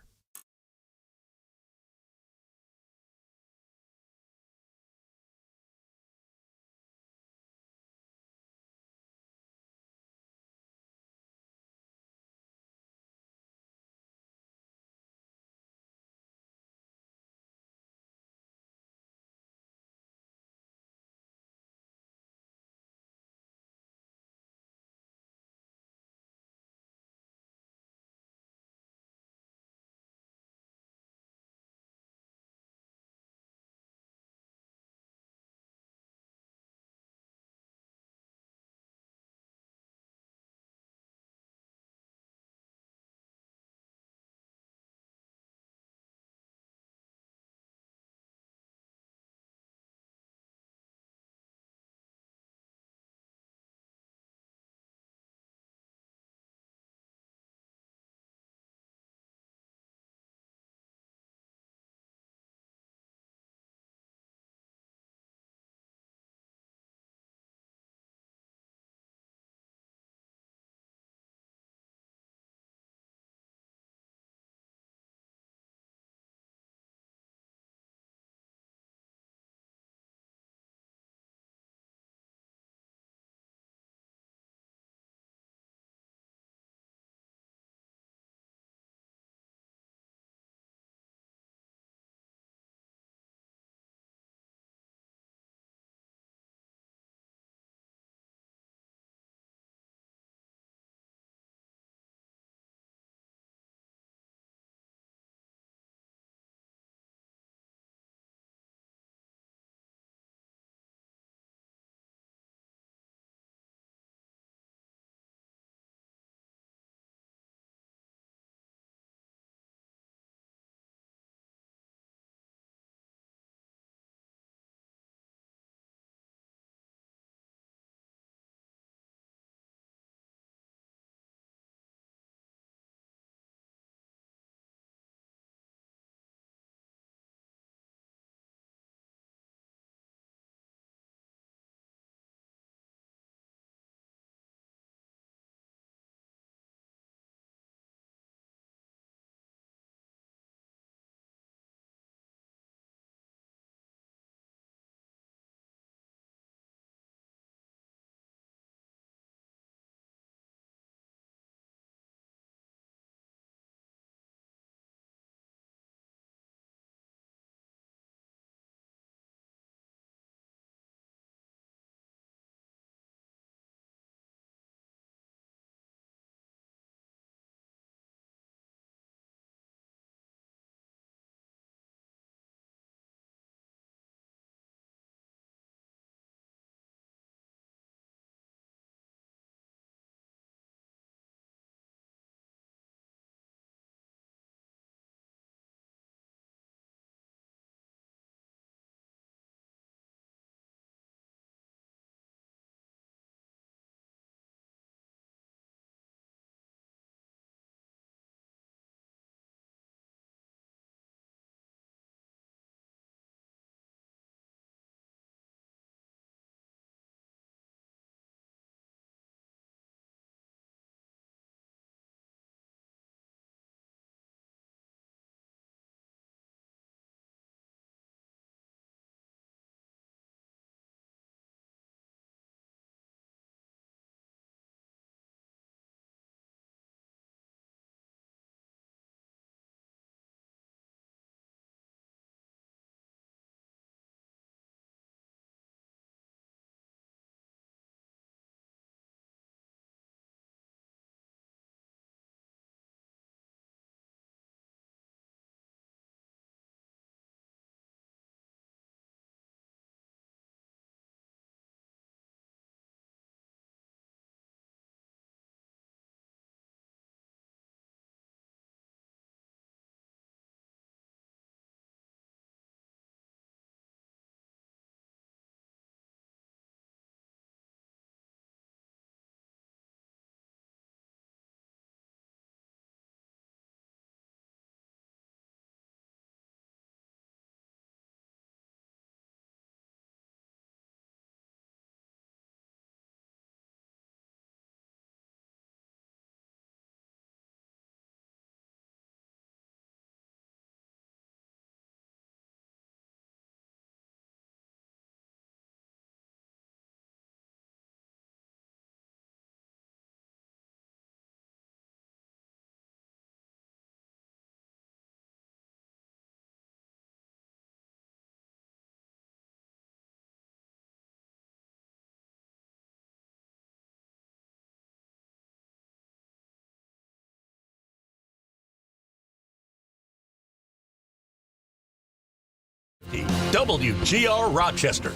WGR Rochester.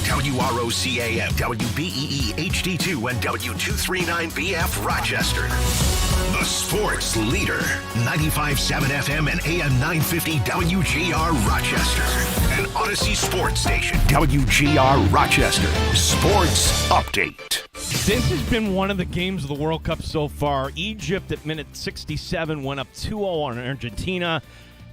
WROCAM, WBEE HD2, and W239BF Rochester. The sports leader. 95.7 FM and AM 950 WGR Rochester. An Odyssey sports station. WGR Rochester. Sports update. This has been one of the games of the World Cup so far. Egypt at minute 67 went up 2-0 on Argentina.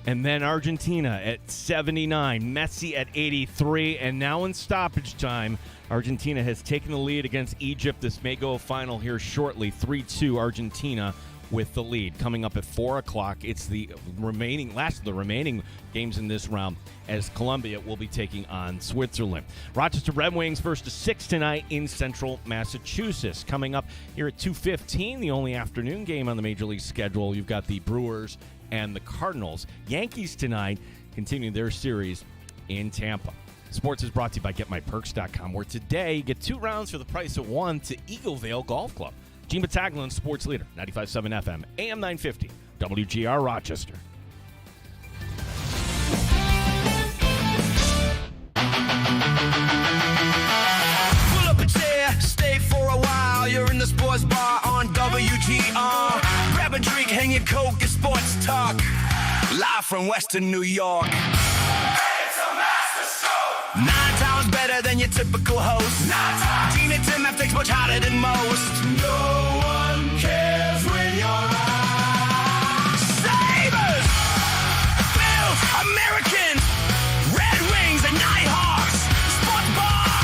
And then Argentina at 79, Messi at 83, and now in stoppage time, Argentina has taken the lead against Egypt. This may go final here shortly, 3-2 Argentina with the lead. Coming up at 4 o'clock, it's the last of the remaining games in this round as Colombia will be taking on Switzerland. Rochester Red Wings first to 6 tonight in central Massachusetts. Coming up here at 2:15, the only afternoon game on the Major League schedule, you've got the Brewers and the Cardinals. Yankees tonight continue their series in Tampa. Sports is brought to you by GetMyPerks.com, where today you get 2 rounds for the price of 1 to Eagle Vale Golf Club. Gene Battaglia, Sports Leader, 95.7 FM, AM 950, WGR Rochester. Pull up a chair, stay for a while. You're in the sports bar on WGR. Grab a drink, hang your coat, get sports talk. Live from Western New York. It's a master show. 9 times better than your typical host. 9 times. Gene and Tim have takes much hotter than most. No one cares when you're out. Sabres, Bills, Americans, Red Wings, and Nighthawks. Sports bar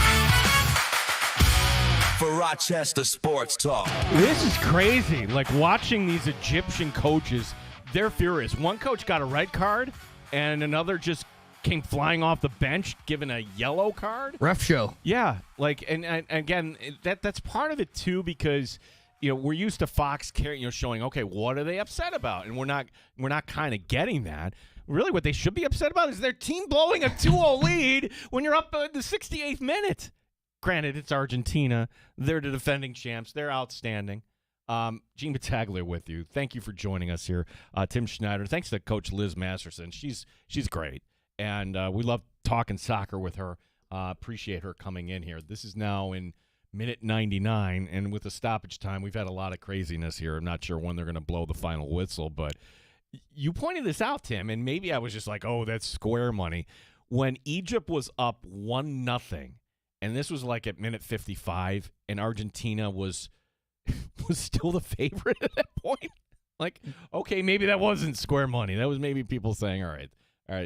for Rochester Sports Talk. This is crazy. Like watching these Egyptian coaches, they're furious. One coach got a red card, and another just came flying off the bench, given a yellow card. Ref show. Yeah, like and again, that's part of it too, because we're used to Fox showing, okay, what are they upset about, and we're not kind of getting that. Really, what they should be upset about is their team blowing a 2-0 lead when you're up in the 68th minute. Granted, it's Argentina. They're the defending champs. They're outstanding. Gene Battaglia with you. Thank you for joining us here. Tim Schneider. Thanks to Coach Liz Masterson. She's great. And we love talking soccer with her. Appreciate her coming in here. This is now in minute 99, and with the stoppage time, we've had a lot of craziness here. I'm not sure when they're going to blow the final whistle, but you pointed this out, Tim, and maybe I was just like, oh, that's square money. When Egypt was up 1-0, and this was like at minute 55, and Argentina was still the favorite at that point. Like, okay, maybe that wasn't square money. That was maybe people saying, all right,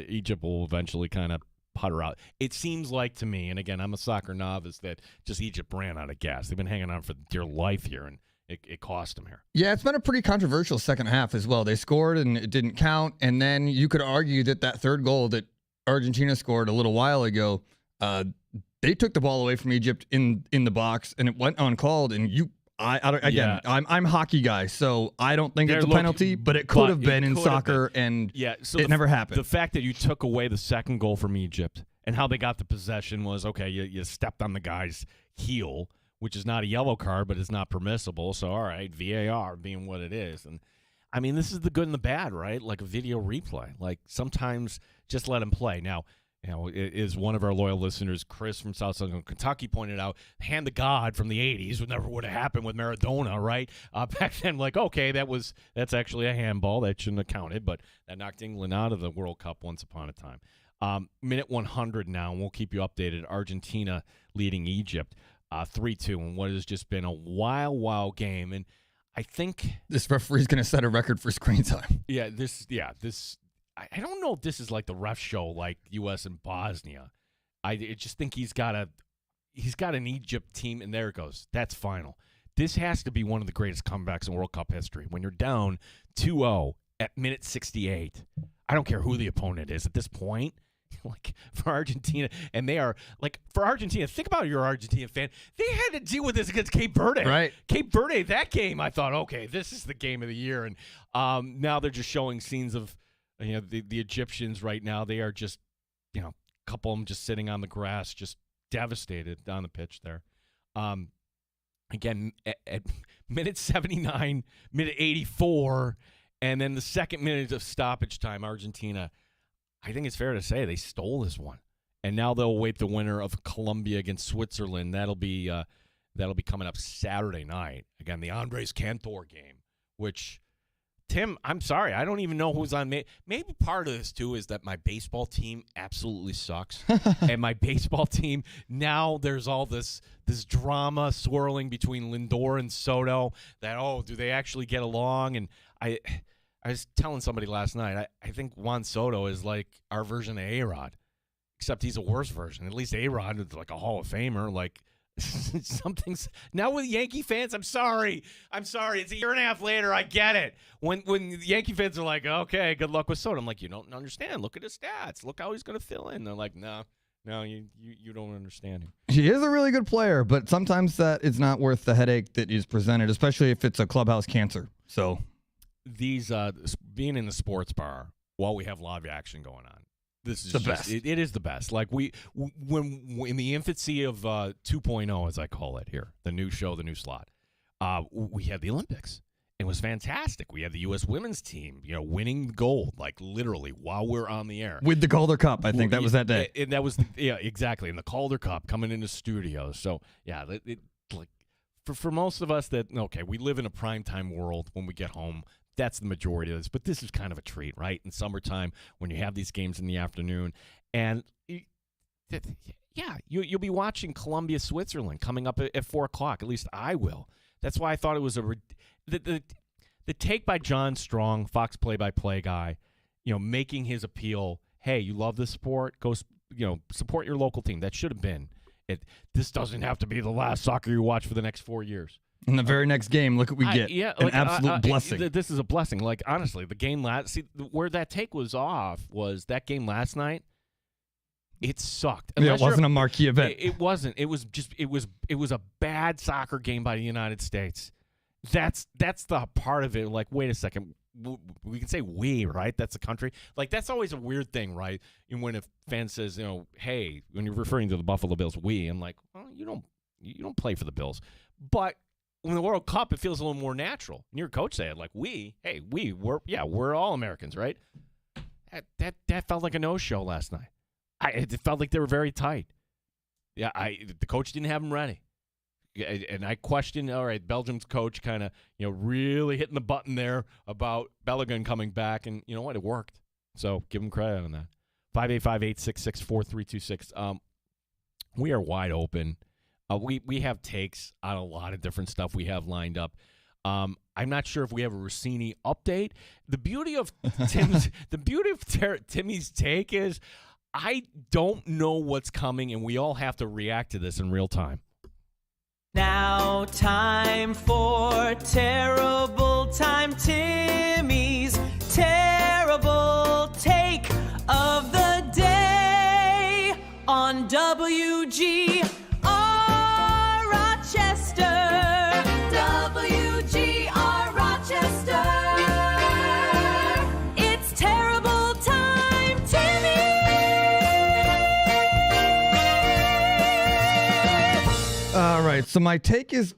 Egypt will eventually kind of putter out. It seems like to me, and again, I'm a soccer novice, that just Egypt ran out of gas. They've been hanging on for dear life here, and it cost them here. Yeah, it's been a pretty controversial second half as well. They scored, and it didn't count. And then you could argue that third goal that Argentina scored a little while ago, they took the ball away from Egypt in the box, and it went uncalled, and I'm a hockey guy, so I don't think it's a penalty, but it could have been in soccer, and it never happened. The fact that you took away the second goal from Egypt and how they got the possession was, okay, you stepped on the guy's heel, which is not a yellow card, but it's not permissible, so all right, VAR being what it is. And I mean, this is the good and the bad, right? Like a video replay. Like sometimes just let him play. Now, is one of our loyal listeners, Chris from South Central Kentucky, pointed out, hand to God from the 80s, would never would have happened with Maradona, right? Back then, like, okay, that's actually a handball. That shouldn't have counted, but that knocked England out of the World Cup once upon a time. Minute 100 now, and we'll keep you updated. Argentina leading Egypt 3-2, and what has just been a wild game. And I think this referee's going to set a record for screen time. I don't know if this is like the ref show like U.S. and Bosnia. I just think he's got an Egypt team, and there it goes. That's final. This has to be one of the greatest comebacks in World Cup history. When you're down 2-0 at minute 68, I don't care who the opponent is at this point. Like for Argentina, and they are like for Argentina. Think about your Argentinian fan. They had to deal with this against Cape Verde. Right, Cape Verde. That game, I thought, okay, this is the game of the year, and now they're just showing scenes of. The Egyptians right now, they are just, a couple of them just sitting on the grass, just devastated on the pitch there. Again, at minute 79, minute 84, and then the second minute of stoppage time, Argentina. I think it's fair to say they stole this one. And now they'll await the winner of Colombia against Switzerland. That'll be coming up Saturday night. Again, the Andres Cantor game, which, Tim, I'm sorry, I don't even know who's on. Maybe part of this, too, is that my baseball team absolutely sucks. And my baseball team, now there's all this drama swirling between Lindor and Soto that, do they actually get along? And I was telling somebody last night, I think Juan Soto is like our version of A-Rod. Except he's a worse version. At least A-Rod is like a Hall of Famer. Like, something's now with Yankee fans. I'm sorry. It's a year and a half later. I get it. When the Yankee fans are like, okay, good luck with Soto. I'm like, you don't understand. Look at his stats. Look how he's going to fill in. They're like, no, you don't understand him. He is a really good player, but sometimes that is not worth the headache that is presented, especially if it's a clubhouse cancer. So these being in the sports bar while we have live action going on. This is the best. It is the best. Like when in the infancy of 2.0, as I call it here, the new show, the new slot, we had the Olympics. It was fantastic. We had the U.S. women's team, winning gold, like literally while we're on the air with the Calder Cup. I think that was that day. And that was exactly. And the Calder Cup coming into studio. So yeah, like for most of us we live in a primetime world when we get home. That's the majority of this, but this is kind of a treat, right? In summertime, when you have these games in the afternoon, and you'll be watching Colombia, Switzerland coming up at 4:00. At least I will. That's why I thought it was the take by John Strong, Fox play-by-play guy, making his appeal. Hey, you love this sport? Go, support your local team. That should have been it. This doesn't have to be the last soccer you watch for the next 4 years. In the very next game, look what we get. An absolute blessing. This is a blessing. Like, honestly, the game where that take was off was that game last night. It sucked. It wasn't a marquee event. It wasn't. It was a bad soccer game by the United States. That's the part of it. Like, wait a second. We can say we, right? That's a country. Like, that's always a weird thing, right? And when a fan says, hey, when you're referring to the Buffalo Bills, we, I'm like, well, you don't play for the Bills. But in the World Cup, it feels a little more natural. And your coach said, like, we're all Americans, right? That felt like a no-show last night. It felt like they were very tight. Yeah, the coach didn't have them ready. And I questioned, all right, Belgium's coach kind of, really hitting the button there about Bellingham coming back. And you know what? It worked. So give him credit on that. 585-866-4326. We are wide open. We have takes on a lot of different stuff we have lined up. I'm not sure if we have a Rossini update. The beauty of Timmy's take is I don't know what's coming, and we all have to react to this in real time. Now time for Terrible Time Timmy's Terrible Take of the Day on WGR Rochester. WGR Rochester. It's Terrible Time Timmy. All right, so my take is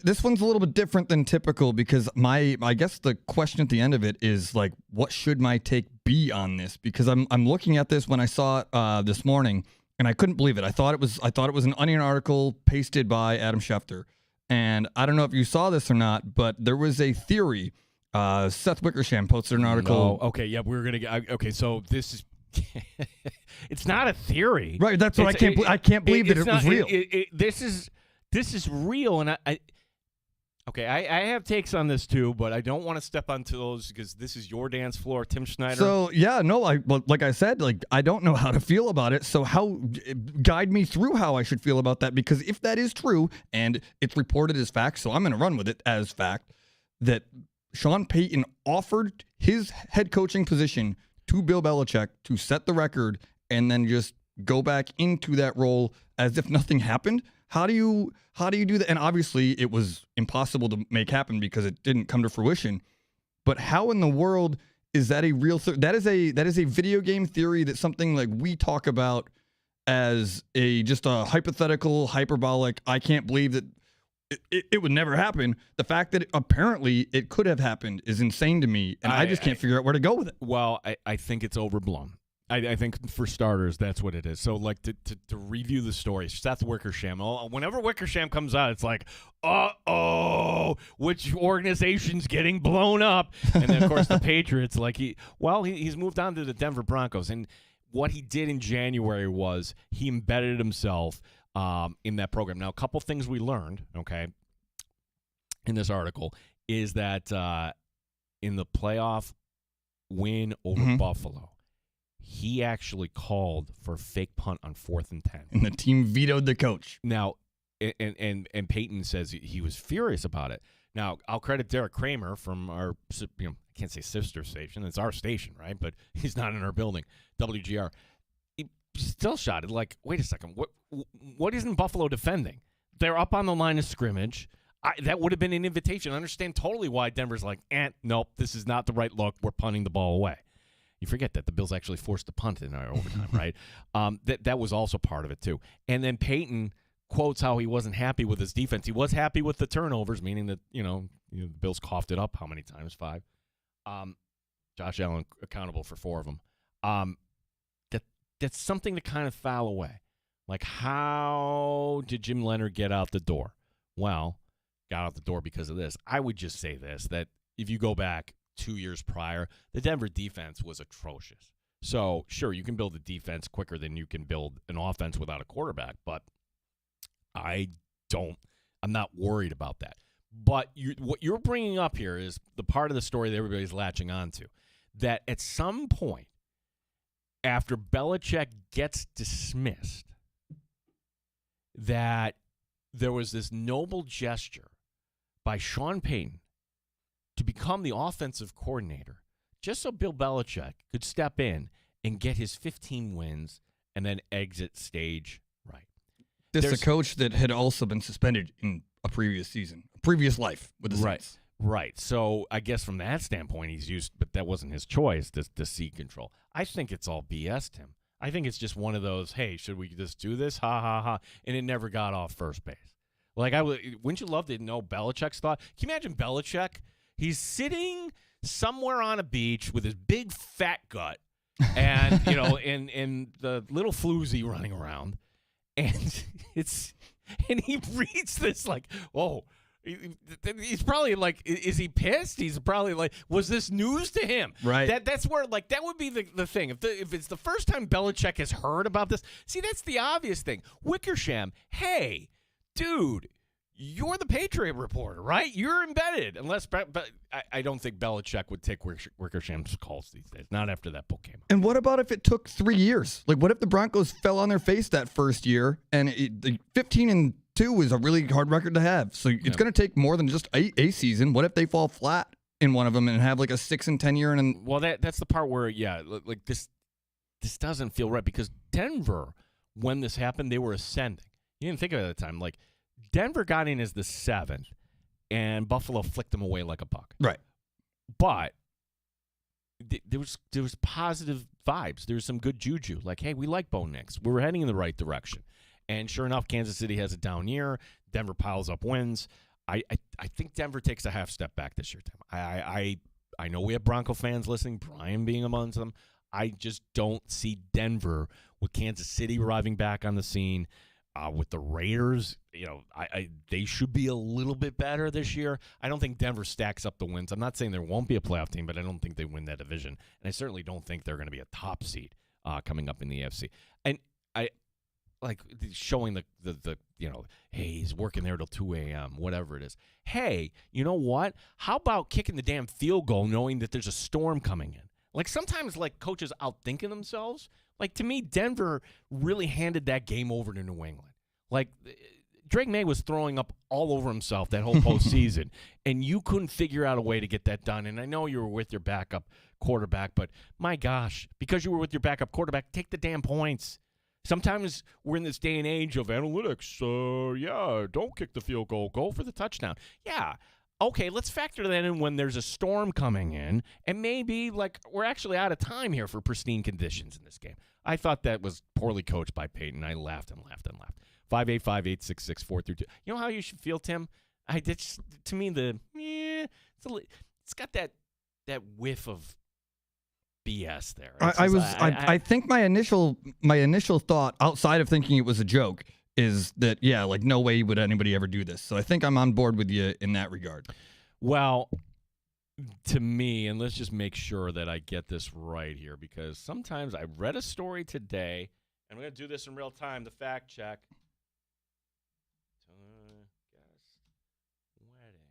this one's a little bit different than typical because I guess the question at the end of it is like, what should my take be on this? Because I'm looking at this when I saw it this morning and I couldn't believe it. I thought it was an Onion article pasted by Adam Schefter, and I don't know if you saw this or not, but there was a theory. Seth Wickersham posted an article. No. Okay, yeah, we're gonna get. Okay, so this is. It's not a theory, right? That's what I can't believe that it was real. This is real, and I have takes on this too, but I don't want to step onto those because this is your dance floor, Tim Schneider. So yeah, no, like I said, I don't know how to feel about it. So guide me through how I should feel about that, because if that is true and it's reported as fact, so I'm going to run with it as fact that Sean Payton offered his head coaching position to Bill Belichick to set the record and then just go back into that role as if nothing happened. How do you do that? And obviously it was impossible to make happen because it didn't come to fruition. But how in the world is that a real that is a video game theory, that's something like we talk about as just a hypothetical, hyperbolic, I can't believe that it would never happen. The fact that apparently it could have happened is insane to me, and I just can't figure out where to go with it. Well, I think it's overblown. I think for starters, that's what it is. So, like, to review the story, Seth Wickersham. Whenever Wickersham comes out, it's like, uh-oh, which organization's getting blown up? And then, of course, the Patriots, like, he's moved on to the Denver Broncos. And what he did in January was he embedded himself in that program. Now, a couple things we learned, okay, in this article is that in the playoff win over Buffalo, he actually called for a fake punt on 4th and 10. And the team vetoed the coach. Now, and Peyton says he was furious about it. Now, I'll credit Derek Kramer from our, I can't say sister station. It's our station, right? But he's not in our building, WGR. He still shot it like, wait a second. What isn't Buffalo defending? They're up on the line of scrimmage. That would have been an invitation. I understand totally why Denver's like, nope, this is not the right look. We're punting the ball away. You forget that the Bills actually forced the punt in our overtime, right? That was also part of it, too. And then Peyton quotes how he wasn't happy with his defense. He was happy with the turnovers, meaning that, the Bills coughed it up how many times? 5. Josh Allen accountable for 4 of them. That's something to kind of foul away. Like, how did Jim Leonard get out the door? Well, got out the door because of this. I would just say this, that if you go back 2 years prior, the Denver defense was atrocious. So, sure, you can build a defense quicker than you can build an offense without a quarterback, but I'm not worried about that. But what you're bringing up here is the part of the story that everybody's latching on to, that at some point, after Belichick gets dismissed, that there was this noble gesture by Sean Payton to become the offensive coordinator, just so Bill Belichick could step in and get his 15 wins and then exit stage right. This is a coach that had also been suspended in a previous season, a previous life with the Saints. Right. So I guess from that standpoint, he's used, but that wasn't his choice, to seek control. I think it's all BS, Tim. I think it's just one of those, hey, should we just do this? Ha, ha, ha. And it never got off first base. Like, wouldn't you love to know Belichick's thought? Can you imagine Belichick? He's sitting somewhere on a beach with his big fat gut and, and the little floozy running around. And he reads this like, oh, he's probably like, is he pissed? He's probably like, was this news to him? Right. That's where, like, that would be the thing. If it's the first time Belichick has heard about this, see, that's the obvious thing. Wickersham, hey, dude, you're the Patriot reporter, right? You're embedded. But I don't think Belichick would take Wickersham's calls these days. Not after that book came out. And what about if it took 3 years? Like, what if the Broncos fell on their face that first year and 15-2 is a really hard record to have? So it's going to take more than just a season. What if they fall flat in one of them and have like a 6-10 year? Well, that's the part where, like this doesn't feel right, because Denver, when this happened, they were ascending. You didn't think of it at the time. Like, Denver got in as the 7th, and Buffalo flicked them away like a buck. Right. But there was positive vibes. There was some good juju. Like, hey, we like Bo Nix. We're heading in the right direction. And sure enough, Kansas City has a down year. Denver piles up wins. I think Denver takes a half step back this year, Tim. I know we have Bronco fans listening, Brian being among them. I just don't see Denver with Kansas City arriving back on the scene. With the Raiders, they should be a little bit better this year. I don't think Denver stacks up the wins. I'm not saying there won't be a playoff team, but I don't think they win that division. And I certainly don't think they're going to be a top seed coming up in the AFC. And I like showing the hey, he's working there till 2 a.m., whatever it is. Hey, you know what? How about kicking the damn field goal knowing that there's a storm coming in? Like, sometimes, like, coaches outthinking themselves. Like, to me, Denver really handed that game over to New England. Like, Drake May was throwing up all over himself that whole postseason, and you couldn't figure out a way to get that done. And I know you were with your backup quarterback, but my gosh, because you were with your backup quarterback, take the damn points. Sometimes we're in this day and age of analytics. Don't kick the field goal. Go for the touchdown. Yeah. Okay, let's factor that in when there's a storm coming in, and maybe, like, we're actually out of time here for pristine conditions in this game. I thought that was poorly coached by Peyton. I laughed and laughed and laughed. 585-866-432. You know how you should feel, Tim? To me, it's got that whiff of BS there. I think my initial thought, outside of thinking it was a joke, is that like no way would anybody ever do this. So I think I'm on board with you in that regard. Well, to me, and let's just make sure that I get this right here, because sometimes I read a story today, and I'm going to do this in real time, the fact check. Wedding.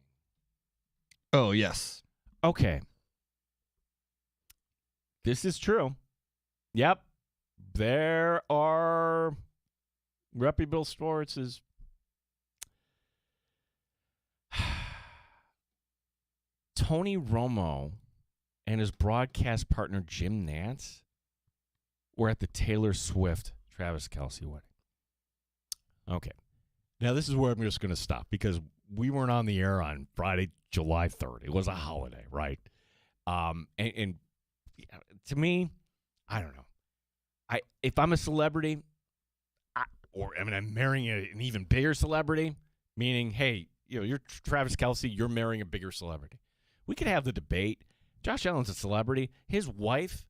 Oh, yes. Okay. This is true. Yep. There are reputable sources. Tony Romo and his broadcast partner Jim Nantz were at the Taylor Swift Travis Kelce wedding. Okay. Now, this is where I'm just going to stop, because we weren't on the air on Friday, July 3rd. It was a holiday, right? And to me, I don't know. If I'm a celebrity, I'm marrying an even bigger celebrity, meaning, hey, you're Travis Kelce, you're marrying a bigger celebrity. We could have the debate. Josh Allen's a celebrity. His wife,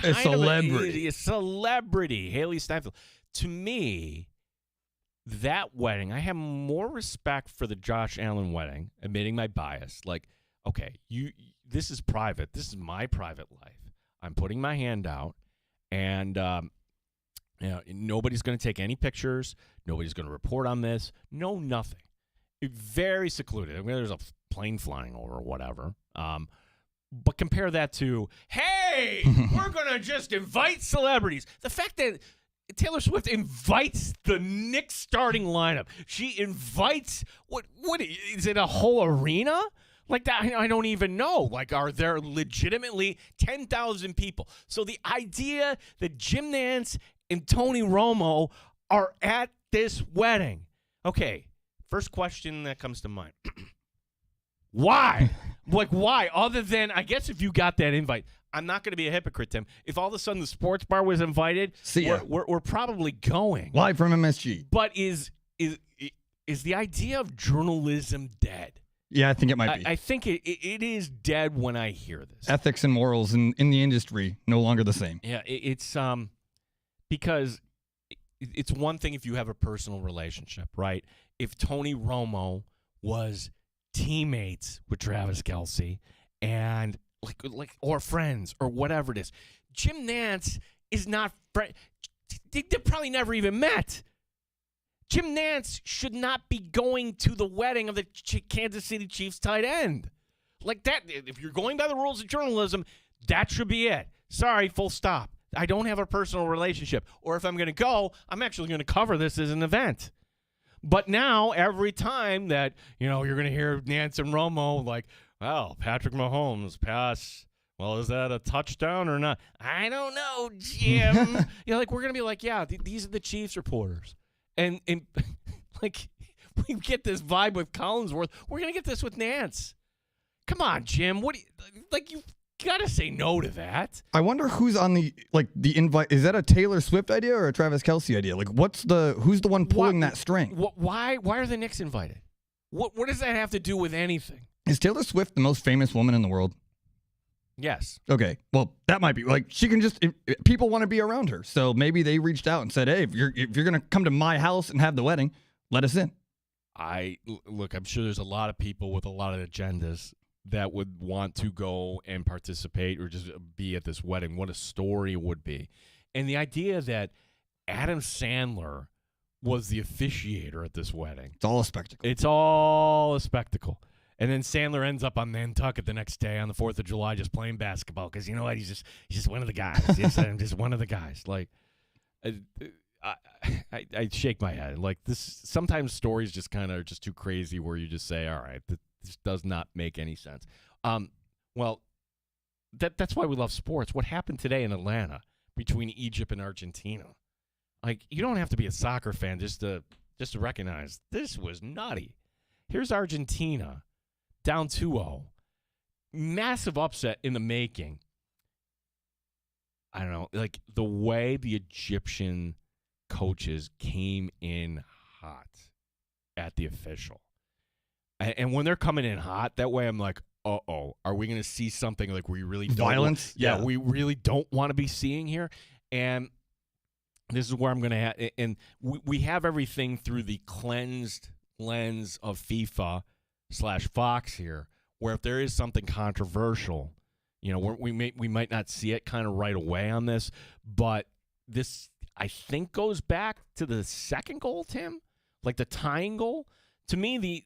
a celebrity. A celebrity, Haley Steinfeld. To me, that wedding, I have more respect for the Josh Allen wedding, admitting my bias. Like, okay, this is private. This is my private life. I'm putting my hand out, and nobody's going to take any pictures. Nobody's going to report on this. No, nothing. Very secluded. I mean, there's a plane flying over or whatever. But compare that to, hey, we're going to just invite celebrities. The fact that Taylor Swift invites the Knicks starting lineup. She invites, what is it, a whole arena? Like that, I don't even know. Like, are there legitimately 10,000 people? So the idea that Jim Nantz and Tony Romo are at this wedding. Okay, first question that comes to mind. Why? Like, why? Other than, I guess if you got that invite, I'm not going to be a hypocrite, Tim. If all of a sudden the sports bar was invited, we're probably going. Live from MSG. But is the idea of journalism dead? Yeah, I think it might be. I think it is dead when I hear this. Ethics and morals in the industry no longer the same. Yeah, it's because it's one thing if you have a personal relationship, right? If Tony Romo was teammates with Travis Kelce and like or friends or whatever it is, Jim Nantz is not friend. They probably never even met. Jim Nantz should not be going to the wedding of the Kansas City Chiefs tight end. Like that, if you're going by the rules of journalism, that should be it. Sorry, full stop. I don't have a personal relationship. Or if I'm going to go, I'm actually going to cover this as an event. But now, every time that, you're going to hear Nantz and Romo like, well, Patrick Mahomes pass. Well, is that a touchdown or not? I don't know, Jim. We're going to be like, yeah, these are the Chiefs reporters. And like, we get this vibe with Collinsworth. We're going to get this with Nantz. Come on, Jim. You got to say no to that. I wonder who's on the invite. Is that a Taylor Swift idea or a Travis Kelce idea? Like, who's the one pulling that string? Why are the Knicks invited? What does that have to do with anything? Is Taylor Swift the most famous woman in the world? Yes. Okay. Well, that might be she can just. People want to be around her, so maybe they reached out and said, "Hey, if you're gonna come to my house and have the wedding, let us in." I'm sure there's a lot of people with a lot of agendas that would want to go and participate or just be at this wedding. What a story it would be, and the idea that Adam Sandler was the officiator at this wedding. It's all a spectacle. It's all a spectacle. And then Sandler ends up on Nantucket the next day on the 4th of July just playing basketball because you know what? He's just one of the guys. I'm just one of the guys. Like, I shake my head. Like this, sometimes stories just kind of are just too crazy where you just say, all right, this does not make any sense. Well, that's why we love sports. What happened today in Atlanta between Egypt and Argentina? Like, you don't have to be a soccer fan just to recognize this was nutty. Here's Argentina. Down 2-0. Massive upset in the making. I don't know, like the way the Egyptian coaches came in hot at the official. And when they're coming in hot, that way I'm like, are we going to see something like we really don't Violence? Yeah, Yeah. we really don't want to be seeing here. And this is where I'm going to and we have everything through the cleansed lens of FIFA/Fox here, where if there is something controversial, we might not see it kind of right away on this, but this I think goes back to the second goal, Tim, like the tying goal. To me, the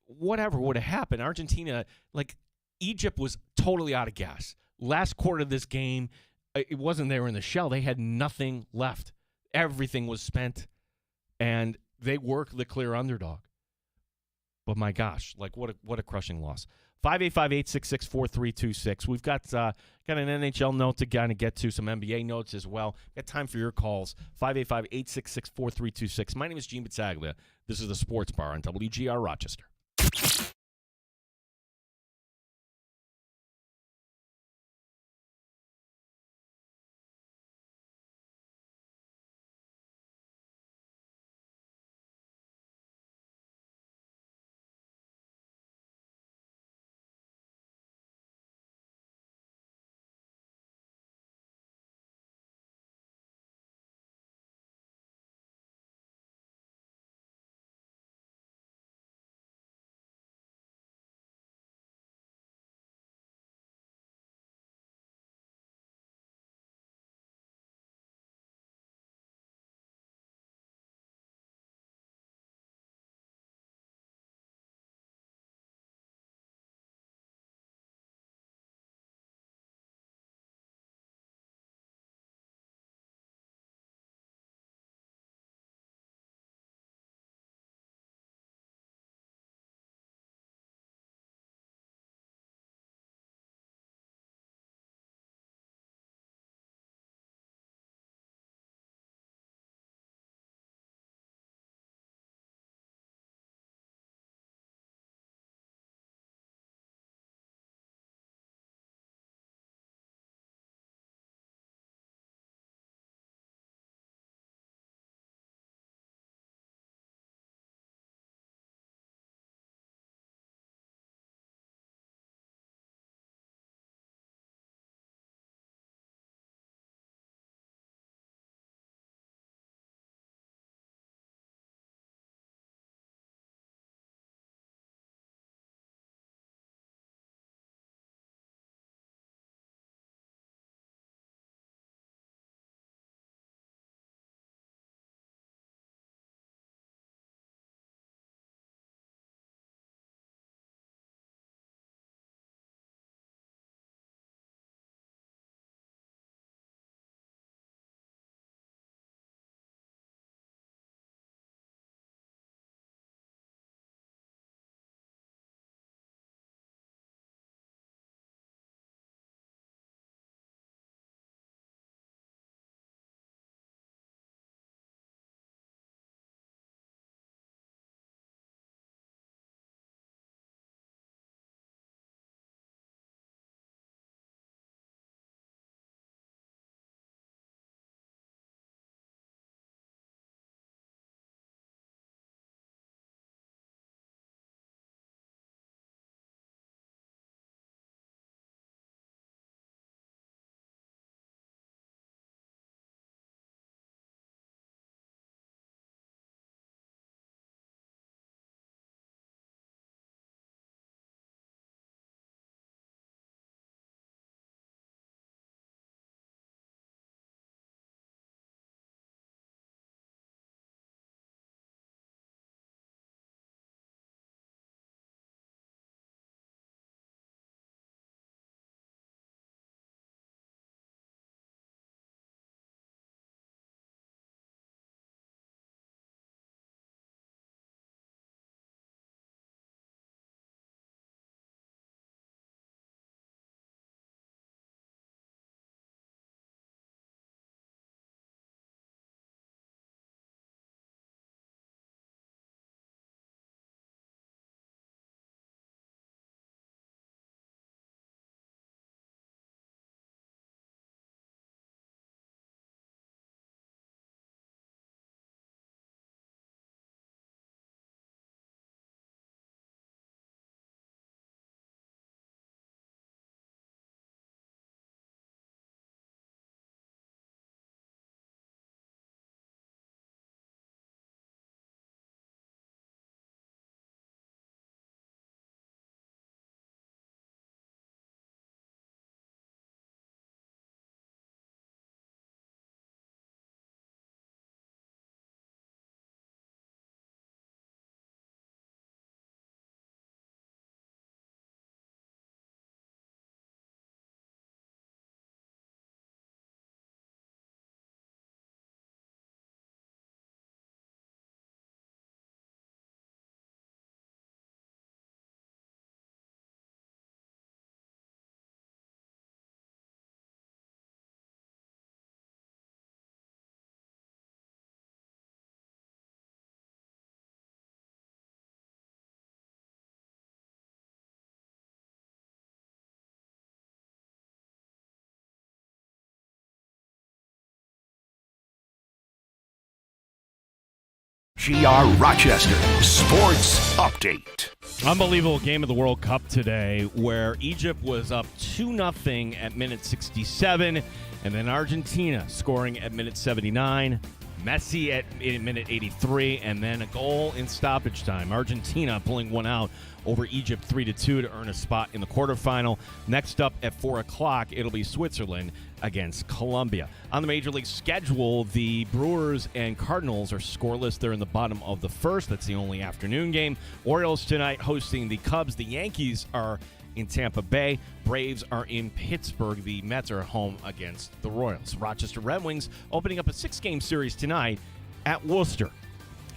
whatever would have happened, Argentina, like Egypt was totally out of gas. Last quarter of this game, it wasn't they were in the shell. They had nothing left. Everything was spent, and they were the clear underdog. But my gosh, like what a crushing loss. 585-866-4326. We've got an NHL note to kind of get to, some NBA notes as well. Got time for your calls. 585-866-4326. My name is Gene Battaglia. This is the Sports Bar on WGR Rochester. WGR Rochester Sports Update. Unbelievable game of the World Cup today where Egypt was up 2-0 at minute 67, and then Argentina scoring at minute 79. Messi at minute 83, and then a goal in stoppage time. Argentina pulling one out over Egypt 3-2 to earn a spot in the quarterfinal. Next up at 4 o'clock, it'll be Switzerland against Colombia. On the Major League schedule, the Brewers and Cardinals are scoreless. They're in the bottom of the first. That's the only afternoon game. Orioles tonight hosting the Cubs. The Yankees are in Tampa Bay. Braves are in Pittsburgh. The Mets are at home against the Royals. Rochester Red Wings opening up a 6-game series tonight at Worcester.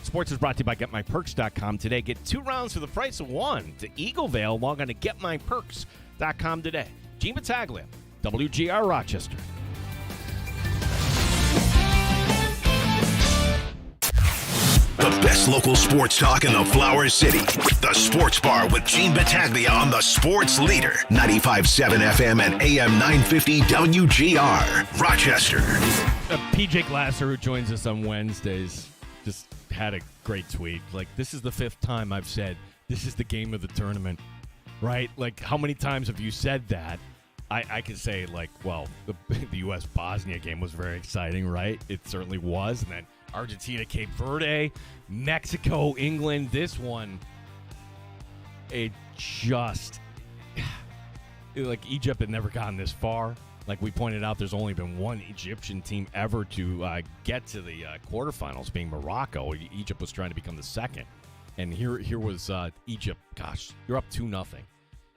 Sports is brought to you by GetMyPerks.com today. Get 2 rounds for the price of 1 to Eaglevale. Log on to GetMyPerks.com today. Gene Battaglia, WGR Rochester. The best local sports talk in the Flower City. The Sports Bar with Gene Battaglia on the Sports Leader. 95.7 FM and AM 950 WGR Rochester. PJ Glasser, who joins us on Wednesdays, just had a great tweet. Like, this is the 5th time I've said, this is the game of the tournament, right? Like, how many times have you said that? I could say, like, well, the U.S.-Bosnia game was very exciting, right? It certainly was. And then Argentina, Cape Verde, Mexico, England. This one, it just, like, Egypt had never gotten this far. Like we pointed out, there's only been one Egyptian team ever to get to the quarterfinals, being Morocco. Egypt was trying to become the second. And here was Egypt. Gosh, you're up 2-0.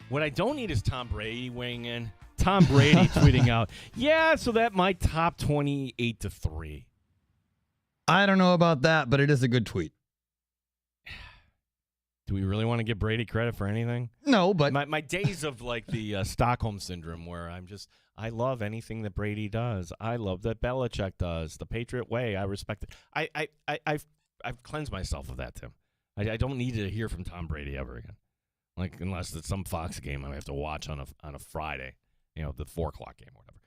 What I don't need is Tom Brady weighing in. Tom Brady tweeting out, yeah, so that might top 28-3. I don't know about that, but it is a good tweet. Do we really want to give Brady credit for anything? No, but my days of like the Stockholm syndrome, where I love anything that Brady does. I love that Belichick does. The Patriot way, I respect it. I've cleansed myself of that, Tim. I don't need to hear from Tom Brady ever again, like unless it's some Fox game I have to watch on a Friday, the 4 o'clock game or whatever.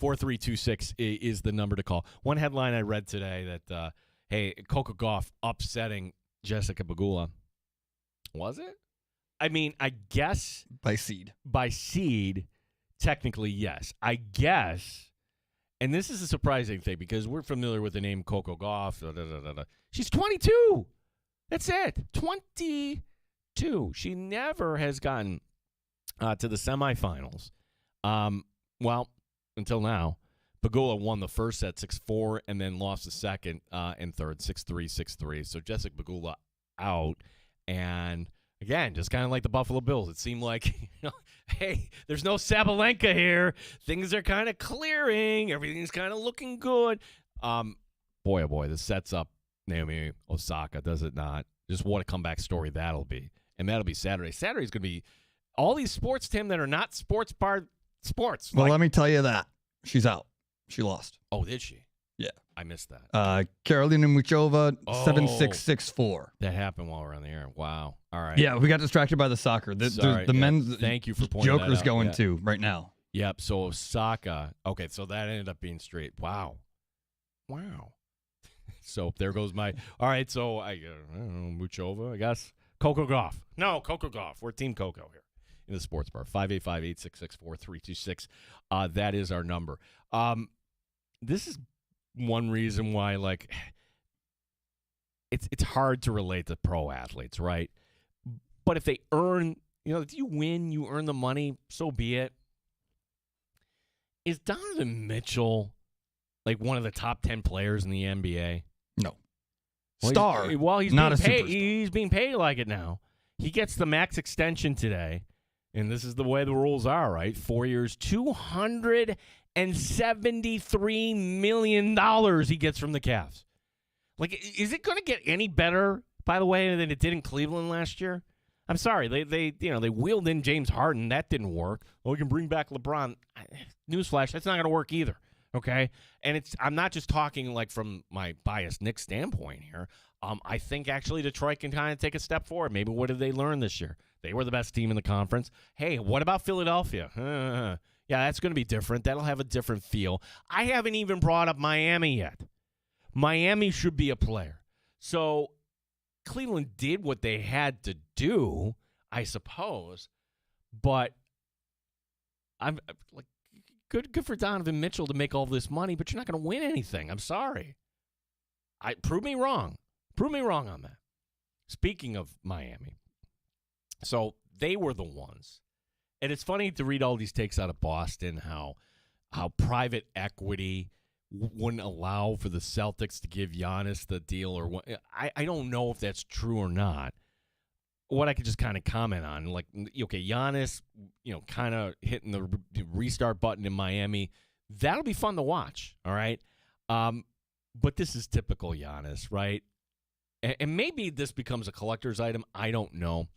585-866-4326 is the number to call. One headline I read today that hey, Coco Gauff upsetting Jessica Pegula. Was it? I mean, I guess by seed. By seed, technically, yes. I guess, and this is a surprising thing because we're familiar with the name Coco Gauff. She's 22. That's it. 22. She never has gotten to the semifinals. Well, until now. Pegula won the first set 6-4 and then lost the second and third 6-3, 6-3. So Jessica Pegula out. And again, just kind of like the Buffalo Bills, it seemed like, hey, there's no Sabalenka here. Things are kind of clearing. Everything's kind of looking good. Boy, oh boy, this sets up Naomi Osaka, does it not? Just what a comeback story that'll be. And that'll be Saturday. Saturday's going to be all these sports, Tim, that are not sports bar sports. Well, let me tell you that. She's out. She lost. Oh, did she? Yeah. I missed that. Carolina Muchova, 7-6, 6-4. That happened while we're on the air. Wow. All right. Yeah, we got distracted by the soccer. The men's thank you for pointing Joker's that out. going too right now. Yep. So Osaka. Okay. So that ended up being straight. Wow. So there goes my. All right. So I don't know, Muchova, I guess. Coco Gauff. No, Coco Gauff. We're Team Coco here in the sports bar. 585-866-4326. That is our number. This is one reason why, like, it's hard to relate to pro athletes, right? But if they earn, if you win, you earn the money, so be it. Is Donovan Mitchell like one of the top 10 players in the NBA? No. Well, he's not being a paid. superstar. He's being paid like it now. He gets the max extension today, and this is the way the rules are, right? 4 years, $273 million he gets from the Cavs. Like, is it going to get any better, by the way, than it did in Cleveland last year? I'm sorry, they wheeled in James Harden. That didn't work. Oh, we can bring back LeBron. Newsflash, that's not going to work either. Okay, and I'm not just talking like from my biased Knicks standpoint here. I think actually Detroit can kind of take a step forward. Maybe what did they learn this year? They were the best team in the conference. Hey, what about Philadelphia? Yeah, that's going to be different. That'll have a different feel. I haven't even brought up Miami yet. Miami should be a player. So Cleveland did what they had to do, I suppose. But I'm like, good for Donovan Mitchell to make all this money, but you're not going to win anything. I'm sorry. Prove me wrong. Prove me wrong on that. Speaking of Miami, so they were the ones. And it's funny to read all these takes out of Boston, how private equity wouldn't allow for the Celtics to give Giannis the deal or what. I don't know if that's true or not. What I could just kind of comment on, like, okay, Giannis, kind of hitting the restart button in Miami, that'll be fun to watch, all right? But this is typical Giannis, right? And maybe this becomes a collector's item. I don't know.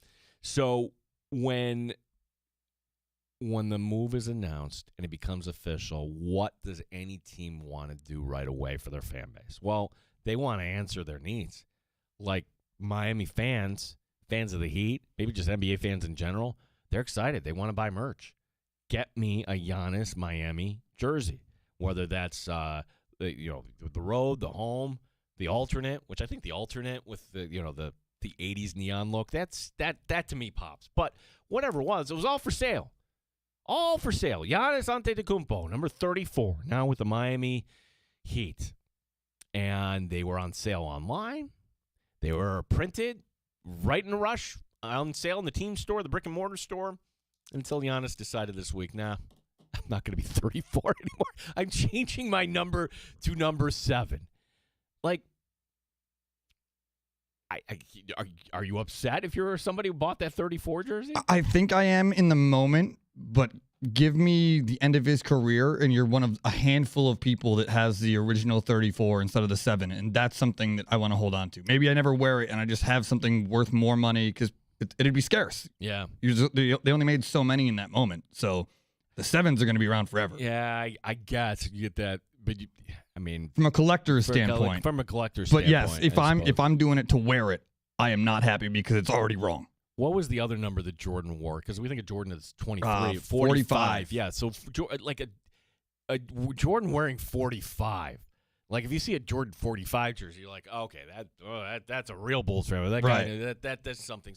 So when the move is announced and it becomes official, what does any team want to do right away for their fan base? Well, they want to answer their needs. Like Miami fans of the Heat, maybe just NBA fans in general, they're excited. They want to buy merch. Get me a Giannis Miami jersey, whether that's the road, the home, the alternate, which I think the alternate with the 80s neon look, that to me pops. But whatever it was all for sale. All for sale. Giannis Antetokounmpo, number 34, now with the Miami Heat. And they were on sale online. They were printed right in a rush, on sale in the team store, the brick and mortar store, until Giannis decided this week, nah, I'm not going to be 34 anymore. I'm changing my number to number 7. Like, are you upset if you're somebody who bought that 34 jersey? I think I am in the moment, but give me the end of his career, and you're one of a handful of people that has the original 34 instead of the 7, and that's something that I want to hold on to. Maybe I never wear it, and I just have something worth more money because it'd be scarce. Yeah. They only made so many in that moment, so the 7s are going to be around forever. Yeah, I guess you get that, but from a collector's standpoint. From a collector's but standpoint. But yes, if I'm doing it to wear it, I am not happy because it's already wrong. What was the other number that Jordan wore? Because we think of Jordan as 23, 45. Yeah, so like a Jordan wearing 45. Like if you see a Jordan 45 jersey, you're like, oh, okay, that's a real Bulls fan. That guy, that's something.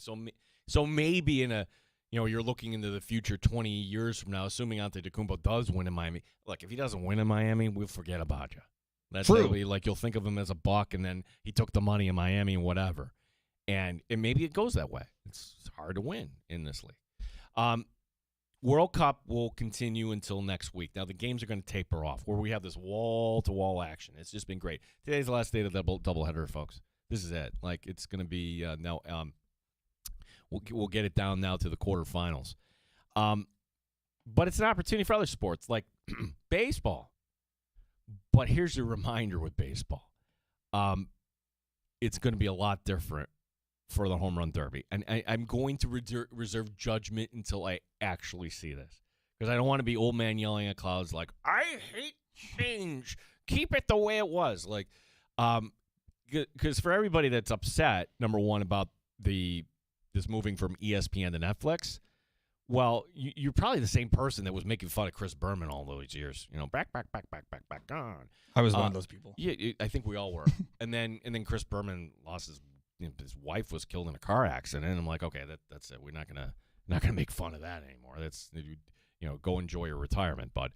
So maybe in a, you're looking into the future 20 years from now, assuming Antetokounmpo does win in Miami. Look, if he doesn't win in Miami, we'll forget about you. That's true. Like you'll think of him as a buck, and then he took the money in Miami and whatever. And maybe it goes that way. It's hard to win in this league. World Cup will continue until next week. Now, the games are going to taper off, where we have this wall-to-wall action. It's just been great. Today's the last day of the doubleheader, folks. This is it. Like, it's going to be now we'll get it down now to the quarterfinals. But it's an opportunity for other sports, like baseball. But here's a reminder with baseball. It's going to be a lot different for the home run derby. And I'm going to reserve judgment until I actually see this. Because I don't want to be old man yelling at clouds like, I hate change. Keep it the way it was. Like, because for everybody that's upset, number one, about this moving from ESPN to Netflix, well, you're probably the same person that was making fun of Chris Berman all those years. Back on. I was one of those people. Yeah, I think we all were. and then Chris Berman lost his wife was killed in a car accident. And I'm like, okay, that's it. We're not gonna make fun of that anymore. That's go enjoy your retirement. But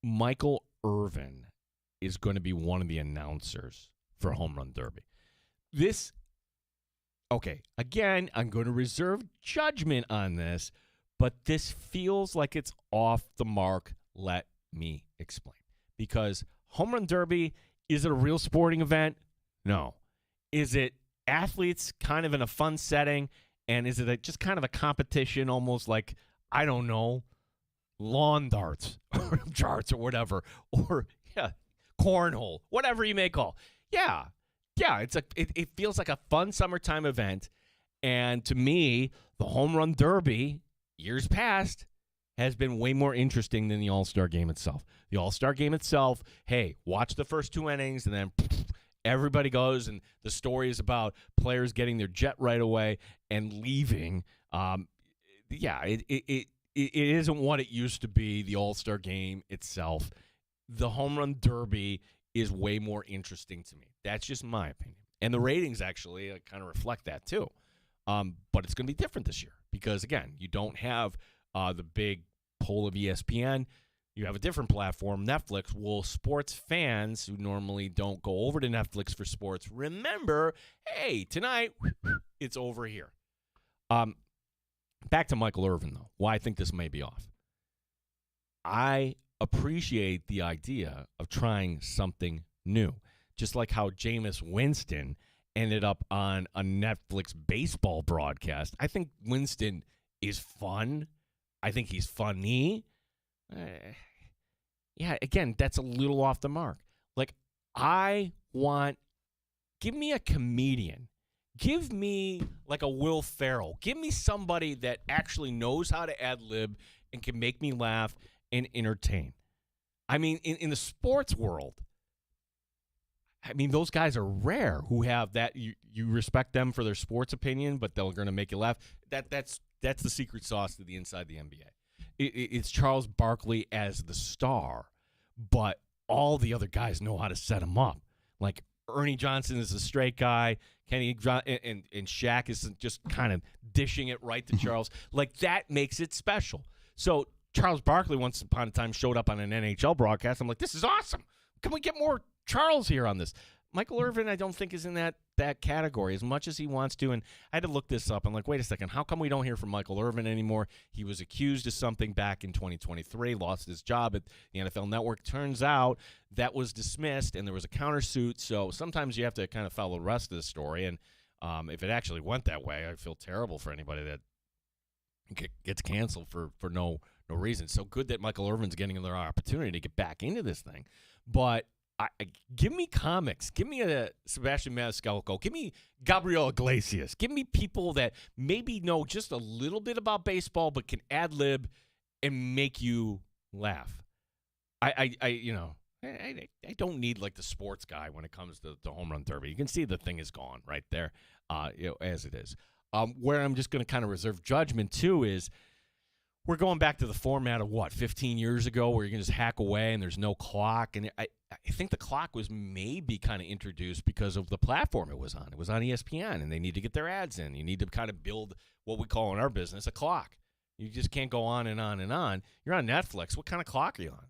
Michael Irvin is going to be one of the announcers for Home Run Derby. Okay, again, I'm going to reserve judgment on this, but this feels like it's off the mark. Let me explain. Because Home Run Derby, is it a real sporting event? No. Is it athletes kind of in a fun setting? And is it just kind of a competition, almost like, I don't know, lawn darts or charts or whatever, or cornhole, whatever you may call. Yeah, it feels like a fun summertime event. And to me, the Home Run Derby, years past, has been way more interesting than the All-Star Game itself. The All-Star Game itself, hey, watch the first 2 innings, and then everybody goes, and the story is about players getting their jet right away and leaving. It isn't what it used to be, the All-Star Game itself. the home run derby is way more interesting to me. That's just my opinion. And the ratings actually kind of reflect that too. But it's going to be different this year because, again, you don't have the big pull of ESPN. You have a different platform, Netflix. Well, sports fans who normally don't go over to Netflix for sports, remember, hey, tonight, it's over here. Back to Michael Irvin, though, why I think this may be off. I appreciate the idea of trying something new, just like how Jameis Winston ended up on a Netflix baseball broadcast. I think Winston is fun. I think he's funny. Yeah, again, that's a little off the mark. Like, give me a comedian. Give me like a Will Ferrell. Give me somebody that actually knows how to ad-lib and can make me laugh and entertain. I mean, in the sports world, I mean, those guys are rare who have that. You respect them for their sports opinion, but they're going to make you laugh. That's the secret sauce to the inside the NBA. It's Charles Barkley as the star, but all the other guys know how to set him up. Like Ernie Johnson is a straight guy. Kenny and Shaq is just kind of dishing it right to Charles. Like, that makes it special. So Charles Barkley once upon a time showed up on an NHL broadcast. I'm like, this is awesome. Can we get more Charles here on this? Michael Irvin, I don't think, is in that category as much as he wants to. And I had to look this up. I'm like, wait a second. How come we don't hear from Michael Irvin anymore? He was accused of something back in 2023, lost his job at the NFL Network. Turns out that was dismissed, and there was a countersuit. So sometimes you have to kind of follow the rest of the story. And if it actually went that way, I feel terrible for anybody that gets canceled for no reason. So good that Michael Irvin's getting another opportunity to get back into this thing. But give me comics. Give me a Sebastian Maniscalco. Give me Gabriel Iglesias. Give me people that maybe know just a little bit about baseball but can ad-lib and make you laugh. I don't need like the sports guy when it comes to the home run derby. You can see the thing is gone right there, as it is. Where I'm just going to kind of reserve judgment too is we're going back to the format of 15 years ago where you can just hack away and there's no clock. And I think the clock was maybe kind of introduced because of the platform it was on. It was on ESPN, and they need to get their ads in. You need to kind of build what we call in our business a clock. You just can't go on and on and on. You're on Netflix. What kind of clock are you on?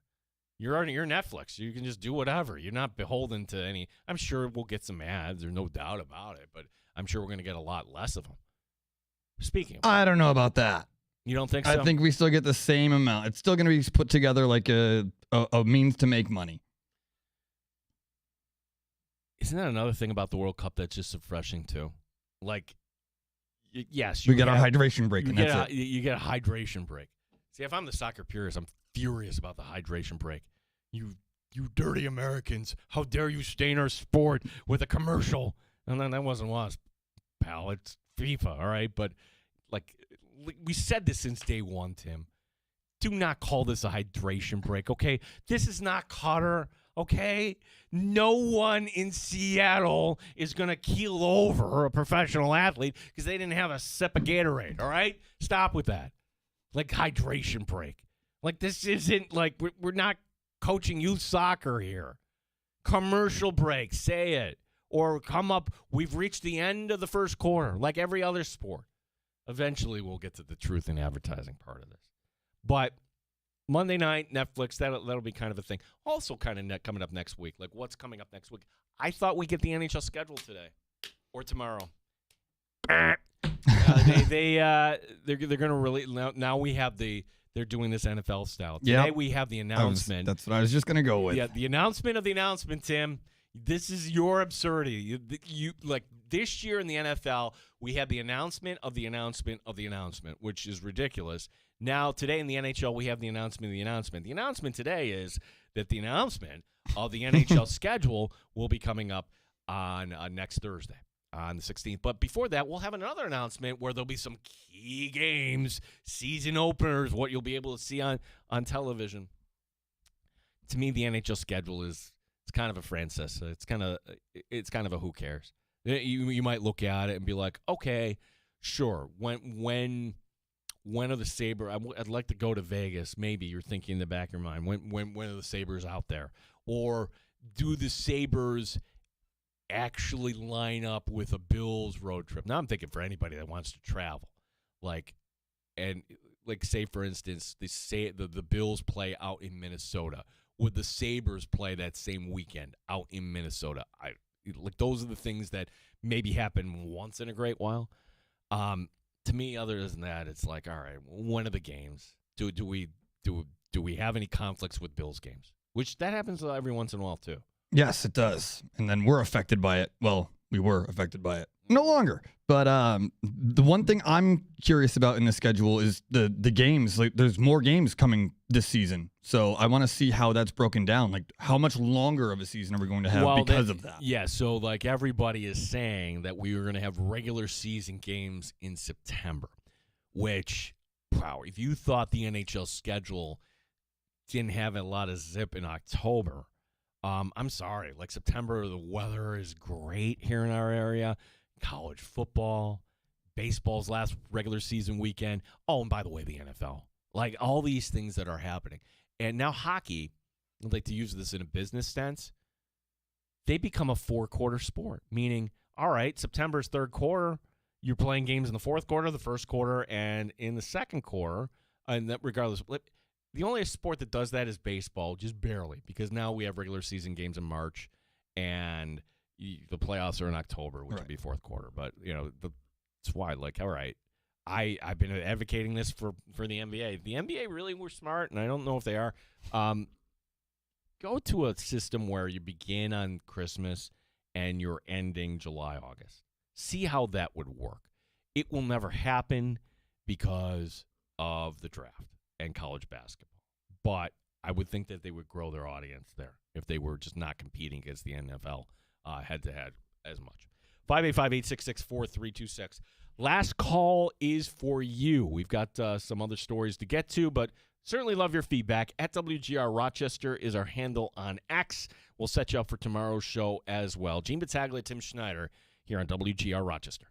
You're Netflix. You can just do whatever. You're not beholden to any. I'm sure we'll get some ads. There's no doubt about it, but I'm sure we're going to get a lot less of them. Speaking of, I don't know about that. You don't think so? I think we still get the same amount. It's still going to be put together like a means to make money. Isn't that another thing about the World Cup that's just refreshing too? Like, yes, we get our hydration break, and that's it. You get a hydration break. See, if I'm the soccer purist, I'm furious about the hydration break. You dirty Americans! How dare you stain our sport with a commercial? And then that wasn't us, pal. It's FIFA, all right? But like we said this since day one, Tim. Do not call this a hydration break, okay? This is not Qatar, okay? No one in Seattle is going to keel over a professional athlete because they didn't have a sip of Gatorade, all right? Stop with that. Like, hydration break. Like, this isn't, like, we're not coaching youth soccer here. Commercial break, say it. Or come up, we've reached the end of the first quarter, like every other sport. Eventually, we'll get to the truth in advertising part of this. But Monday night, Netflix, that'll be kind of a thing. Also kind of coming up next week. Like, what's coming up next week? I thought we'd get the NHL schedule today or tomorrow. They're going to really now we have they're doing this NFL style. Today we have the announcement. That's what I was just going to go with. Yeah, the announcement of the announcement, Tim. This is your absurdity. You like this year in the NFL, we had the announcement of the announcement of the announcement, which is ridiculous. Now, today in the NHL, we have the announcement of the announcement. The announcement today is that the announcement of the NHL schedule will be coming up on next Thursday, on the 16th. But before that, we'll have another announcement where there'll be some key games, season openers, what you'll be able to see on television. To me, the NHL schedule is kind of a Francesa. It's kind of a who cares. You might look at it and be like, okay, sure. When when are the Sabres? I'd like to go to Vegas. Maybe you're thinking in the back of your mind, when are the Sabres out there? Or do the Sabres actually line up with a Bills road trip? Now I'm thinking for anybody that wants to travel, say for instance, the Bills play out in Minnesota. Would the Sabres play that same weekend out in Minnesota? Those are the things that maybe happen once in a great while. To me, other than that, it's like, all right, when are the games? Do we have any conflicts with Bills games? Which that happens every once in a while too. Yes, it does. And then we're affected by it. Well, we were affected by it. No longer. But the one thing I'm curious about in the schedule is the games. Like, there's more games coming this season. So I want to see how that's broken down. Like, how much longer of a season are we going to have because of that? Yeah, so like everybody is saying that we are going to have regular season games in September, which, wow, if you thought the NHL schedule didn't have a lot of zip in October, I'm sorry. Like, September, the weather is great here in our area. College football, baseball's last regular season weekend. Oh, and by the way, the NFL. Like, all these things that are happening. And now hockey, I'd like to use this in a business sense, they become a 4-quarter sport, meaning, all right, September's third quarter, you're playing games in the fourth quarter, the first quarter, and in the second quarter, and that regardless. The only sport that does that is baseball, just barely, because now we have regular season games in March, and the playoffs are in October, which would be fourth quarter. But, that's why, like, all right, I've been advocating this for the NBA. The NBA really were smart, and I don't know if they are. Go to a system where you begin on Christmas and you're ending July, August. See how that would work. It will never happen because of the draft and college basketball. But I would think that they would grow their audience there if they were just not competing against the NFL head-to-head as much. 585-866-4326. Last call is for you. We've got some other stories to get to, but certainly love your feedback. At WGR Rochester is our handle on X. We'll set you up for tomorrow's show as well. Gene Battaglia, Tim Schneider here on WGR Rochester.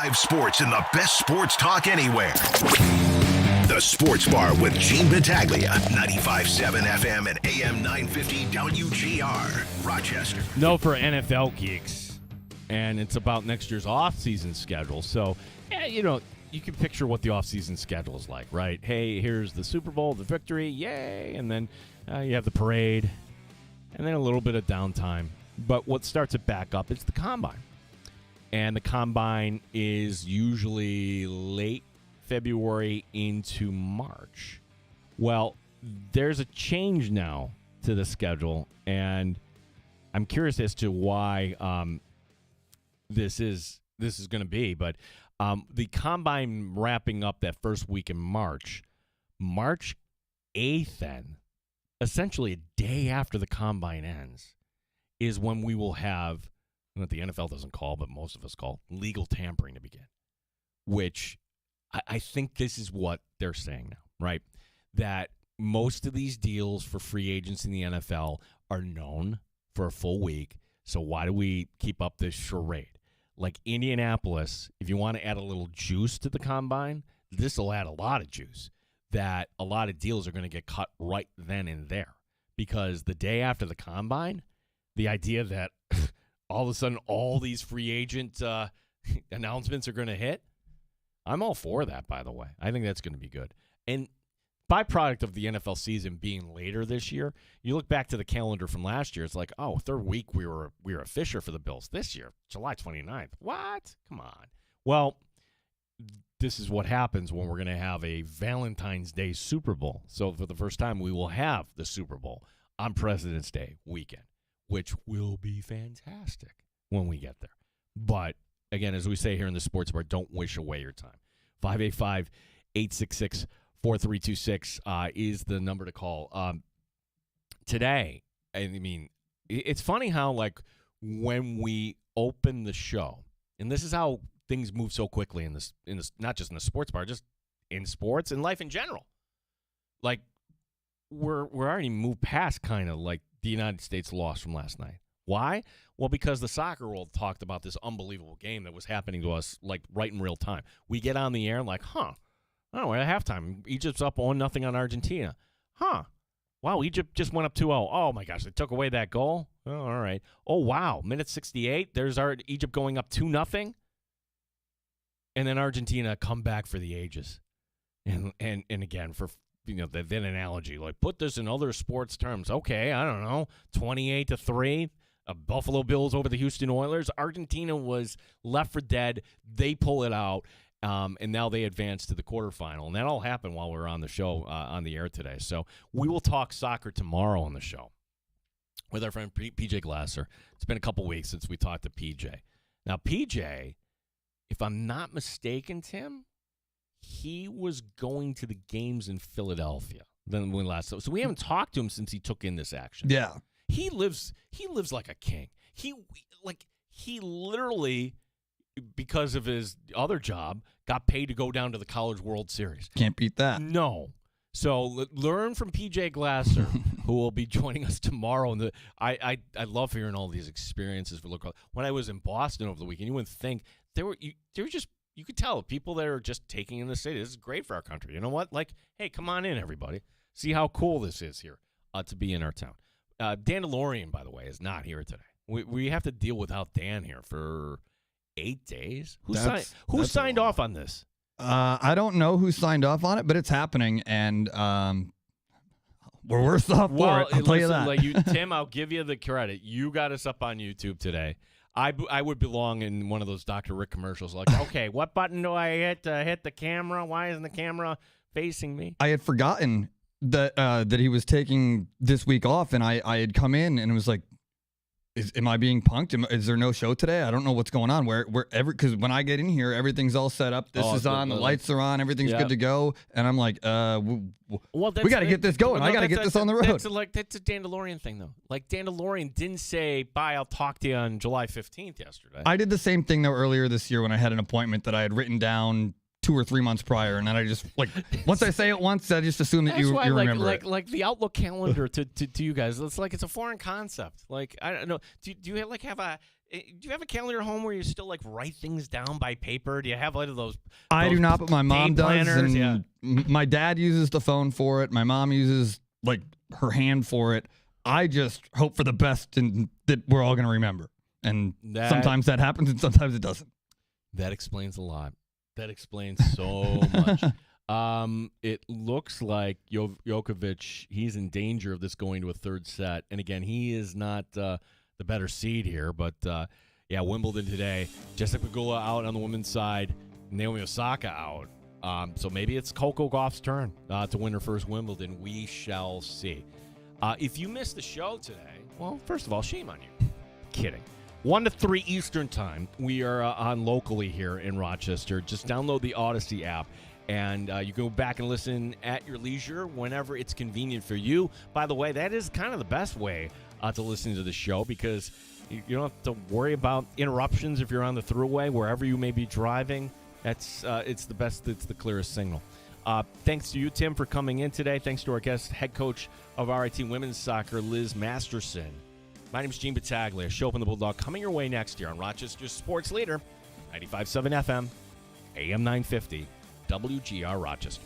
Live sports and the best sports talk anywhere. The Sports Bar with Gene Battaglia, 95.7 FM and AM 950 WGR, Rochester. No, for NFL geeks, and it's about next year's off-season schedule. So, you can picture what the off-season schedule is like, right? Hey, here's the Super Bowl, the victory, yay, and then you have the parade, and then a little bit of downtime. But what starts it back up is the Combine. And the Combine is usually late February into March. Well, there's a change now to the schedule, and I'm curious as to why this is going to be. But the Combine wrapping up that first week in March 8th, then, essentially a day after the Combine ends, is when we will have what the NFL doesn't call, but most of us call legal tampering to begin, which I think this is what they're saying now, right? That most of these deals for free agents in the NFL are known for a full week, so why do we keep up this charade? Like Indianapolis, if you want to add a little juice to the Combine, this will add a lot of juice, that a lot of deals are going to get cut right then and there, because the day after the Combine, the idea that all of a sudden all these free agent announcements are going to hit, I'm all for that, by the way. I think that's going to be good. And byproduct of the NFL season being later this year, you look back to the calendar from last year, it's like, oh, third week we were a Fisher for the Bills. This year, July 29th. What? Come on. Well, this is what happens when we're going to have a Valentine's Day Super Bowl. So for the first time, we will have the Super Bowl on President's Day weekend, which will be fantastic when we get there. But, again, as we say here in the Sports Bar, don't wish away your time. 585-866-4326 is the number to call. Today, I mean, it's funny how, like, when we open the show, and this is how things move so quickly in this, not just in the Sports Bar, just in sports and life in general. Like, we're already moved past kind of like the United States loss from last night. Why? Well, because the soccer world talked about this unbelievable game that was happening to us, like, right in real time. We get on the air like, oh, we're at halftime. Egypt's up 1-0 on Argentina. Wow, Egypt just went up 2-0. Oh, my gosh, they took away that goal? Oh, all right. Oh, wow, minute 68, there's our Egypt going up 2-0. And then Argentina come back for the ages. And again, for that analogy, like, put this in other sports terms. Okay, I don't know, 28-3. Buffalo Bills over the Houston Oilers. Argentina was left for dead. They pull it out, and now they advance to the quarterfinal. And that all happened while we were on the show, on the air today. So we will talk soccer tomorrow on the show with our friend PJ Glasser. It's been a couple weeks since we talked to PJ. Now, PJ, if I'm not mistaken, Tim, he was going to the games in Philadelphia then when last. So we haven't talked to him since he took in this action. Yeah. He lives like a king. He literally, because of his other job, got paid to go down to the College World Series. Can't beat that. No. So learn from PJ Glasser, who will be joining us tomorrow. And I love hearing all these experiences for local. When I was in Boston over the weekend, you wouldn't think you could tell people that are just taking in the city. This is great for our country. You know what? Like, hey, come on in, everybody. See how cool this is here to be in our town. Dan DeLorean, by the way, is not here today. We have to deal without Dan here for 8 days. Who signed off on this? I don't know who signed off on it, but it's happening, and we're worse off for it. I'll tell you that. Tim, I'll give you the credit. You got us up on YouTube today. I would belong in one of those Dr. Rick commercials. Like, okay, what button do I hit to hit the camera? Why isn't the camera facing me? I had forgotten that he was taking this week off, and I had come in and it was like, am I being punked? Is there no show today? I don't know what's going on. Because when I get in here, everything's all set up. This is on. The lights are on. Everything's good to go. And I'm like, we got to get this going. I got to get this on the road. That's a Dan DeLorean thing, though. Like, Dan DeLorean didn't say, bye, I'll talk to you on July 15th yesterday. I did the same thing, though, earlier this year when I had an appointment that I had written down 2 or 3 months prior, and then I just like once I say it once, I just assume that That's you why, remember it. like the Outlook calendar to you guys. It's a foreign concept. Like I don't know. Do you have a calendar at home where you still like write things down by paper? Do you have like those? I do not, but my mom does. Planners? And my dad uses the phone for it. My mom uses like her hand for it. I just hope for the best and that we're all going to remember. And sometimes that happens and sometimes it doesn't. That explains a lot. That explains so much. It looks like Djokovic, he's in danger of this going to a third set. And again, he is not the better seed here. But, Wimbledon today. Jessica Pegula out on the women's side. Naomi Osaka out. So maybe it's Coco Gauff's turn to win her first Wimbledon. We shall see. If you missed the show today, well, first of all, shame on you. Kidding. 1 to 3 Eastern time. We are on locally here in Rochester. Just download the Odyssey app, and you can go back and listen at your leisure whenever it's convenient for you. By the way, that is kind of the best way to listen to the show because you don't have to worry about interruptions if you're on the thruway, wherever you may be driving. It's the best. It's the clearest signal. Thanks to you, Tim, for coming in today. Thanks to our guest, head coach of RIT Women's Soccer, Liz Masterson. My name is Gene Battaglia. Show Up in the Bulldog coming your way next year on Rochester's Sports Leader, 95.7 FM, AM 950, WGR Rochester.